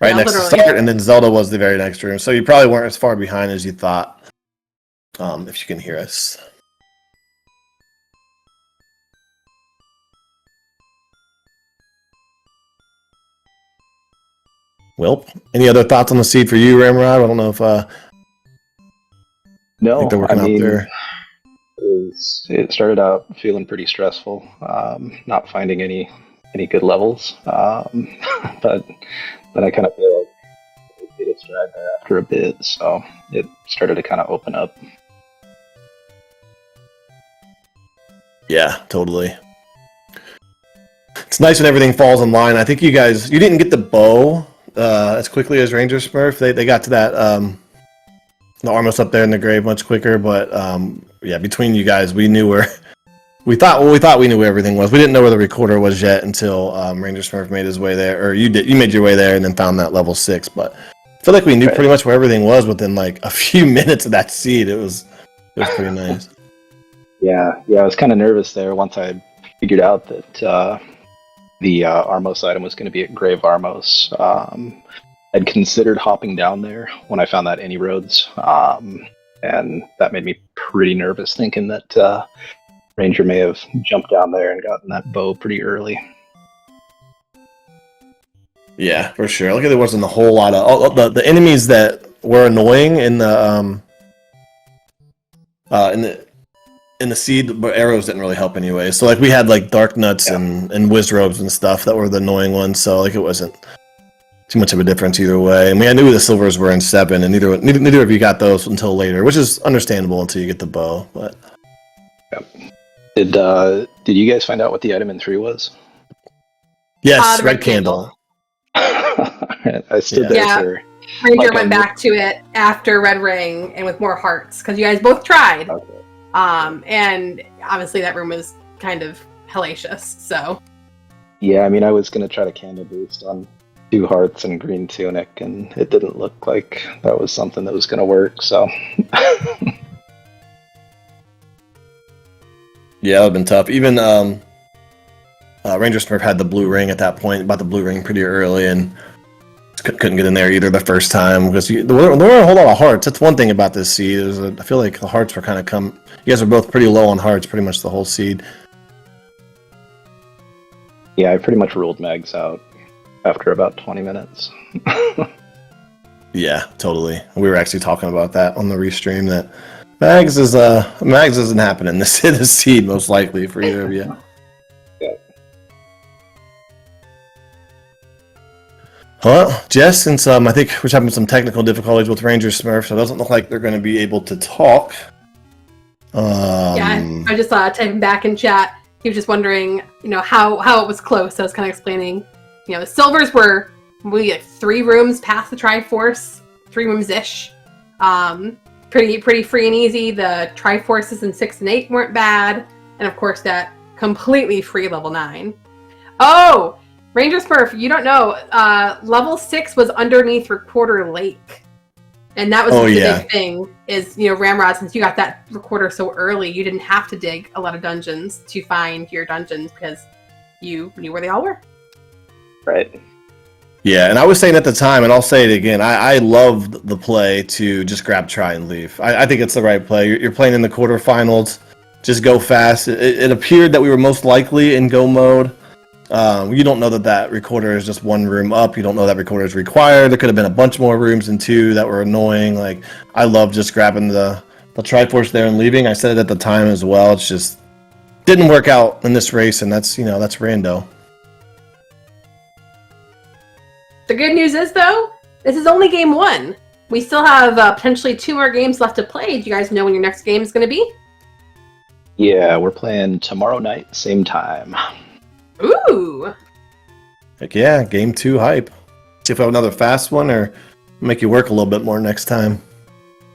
right next to start, and then Zelda was the very next room. So you probably weren't as far behind as you thought. If you can hear us. Well, any other thoughts on the seed for you, Ramrod? I don't know if no, think they're working out there. It started out feeling pretty stressful, not finding any good levels, but then I kind of feel like it hit its stride there after a bit, so it started to kind of open up. Yeah, totally. It's nice when everything falls in line. I think you didn't get the bow as quickly as RangerSmurf. They got to that the Armos up there in the grave much quicker, but yeah, between you guys, we knew where we thought we knew where everything was. We didn't know where the recorder was yet until RangerSmurf made his way there, or you made your way there and then found that level 6. But I feel like we knew pretty much where everything was within like a few minutes of that seed. It was pretty nice. Yeah, I was kind of nervous there once I figured out that the Armos item was going to be at Grave Armos. I'd considered hopping down there when I found that Any Roads, and that made me pretty nervous, thinking that Ranger may have jumped down there and gotten that bow pretty early. Yeah, for sure. Look, there wasn't a whole lot of the enemies that were annoying in the seed, but arrows didn't really help anyway. So like we had like dark nuts and Wizrobes and stuff that were the annoying ones. So like it wasn't too much of a difference either way. And I knew the silvers were in 7, and neither of you got those until later, which is understandable until you get the bow. But did you guys find out what the item in 3 was? Yes, red candle. I stood there for. Ranger went back to it after Red Ring and with more hearts because you guys both tried. Okay. And obviously that room was kind of hellacious. So. Yeah, I mean, I was gonna try to candle boost on 2 hearts and green tunic, and it didn't look like that was something that was gonna work. So. Yeah, it would have been tough. Even RangerSmurf had the blue ring at that point, bought the blue ring pretty early, and couldn't get in there either the first time because there weren't a whole lot of hearts. That's one thing about this seed. I feel like the hearts were kind of you guys were both pretty low on hearts pretty much the whole seed. Yeah, I pretty much ruled Mags out after about 20 minutes. Yeah, totally. We were actually talking about that on the restream that Mags isn't happening this seed most likely for either of you. Yeah. Well, Jess, since I think we're having some technical difficulties with RangerSmurf, so it doesn't look like they're going to be able to talk. Yeah, I just typing back in chat. He was just wondering, how it was close. So I was kind of explaining, the silvers were like 3 rooms past the Triforce, 3 rooms-ish. Pretty free and easy. The Triforces in 6 and 8 weren't bad. And of course that completely free level 9. Oh, RangerSmurf, you don't know. Level 6 was underneath Recorder Lake. And that was the big thing, is, Ramrod, since you got that recorder so early, you didn't have to dig a lot of dungeons to find your dungeons because you knew where they all were. Right. Yeah, and I was saying at the time, and I'll say it again, I loved the play to just grab, try, and leave. I think it's the right play. You're playing in the quarterfinals, just go fast. It appeared that we were most likely in go mode. You don't know that recorder is just 1 room up. You don't know that recorder is required. There could have been a bunch more rooms than 2 that were annoying. Like, I love just grabbing the Triforce there and leaving. I said it at the time as well. It's just didn't work out in this race, and that's rando. The good news is, though, this is only game 1. We still have potentially 2 more games left to play. Do you guys know when your next game is going to be? Yeah, we're playing tomorrow night, same time. Ooh! Heck yeah, game 2 hype. See if I have another fast one or make you work a little bit more next time.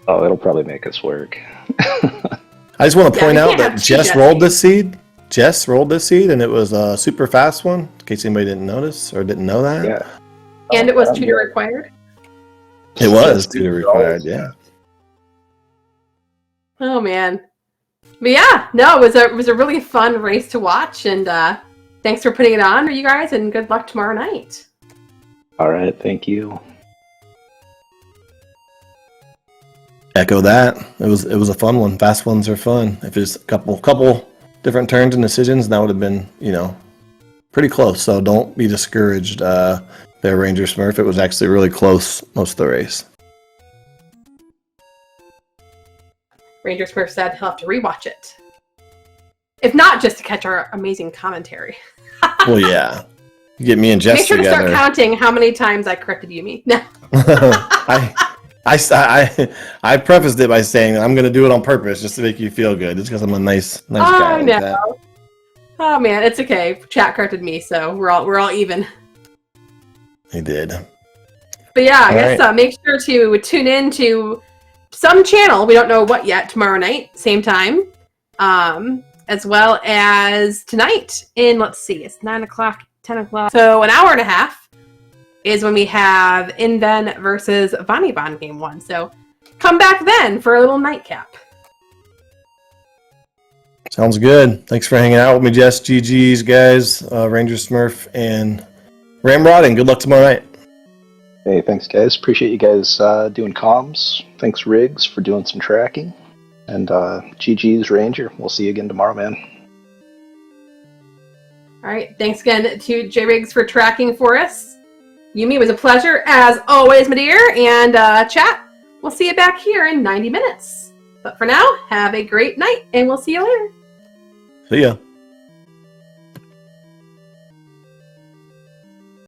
Oh, it'll probably make us work. I just want to point out that Jess rolled this seed. Jess rolled this seed, and it was a super fast one, in case anybody didn't notice or didn't know that. Yeah. And it was tutor required? It was tutor required, yeah. Oh, man. But yeah, no, it was a really fun race to watch, and thanks for putting it on, you guys, and good luck tomorrow night. All right, thank you. Echo that. It was a fun one. Fast ones are fun. If it's a couple different turns and decisions, that would have been, pretty close. So don't be discouraged there, RangerSmurf. It was actually really close most of the race. RangerSmurf said he'll have to rewatch it. If not, just to catch our amazing commentary. Well, yeah. You get me and Jess together. Make sure to start counting how many times I corrected Yumi. No. I prefaced it by saying I'm going to do it on purpose just to make you feel good. Just because I'm a nice guy. I know. Oh man, it's okay. Chat corrected me, so we're all even. He did. But yeah, I guess make sure to tune in to some channel. We don't know what yet. Tomorrow night, same time, as well as tonight. Let's see, it's 9 o'clock, 10 o'clock. So an hour and a half is when we have Inven versus Vaniban game 1. So come back then for a little nightcap. Sounds good. Thanks for hanging out with me, Jess. GG's, guys. RangerSmurf and Ramrod, and good luck tomorrow night. Hey, thanks, guys. Appreciate you guys doing comms. Thanks, Riggs, for doing some tracking. And GG's, Ranger. We'll see you again tomorrow, man. All right. Thanks again to J Riggs for tracking for us. Yumi, it was a pleasure, as always, my dear. And chat, we'll see you back here in 90 minutes. But for now, have a great night, and we'll see you later. See ya.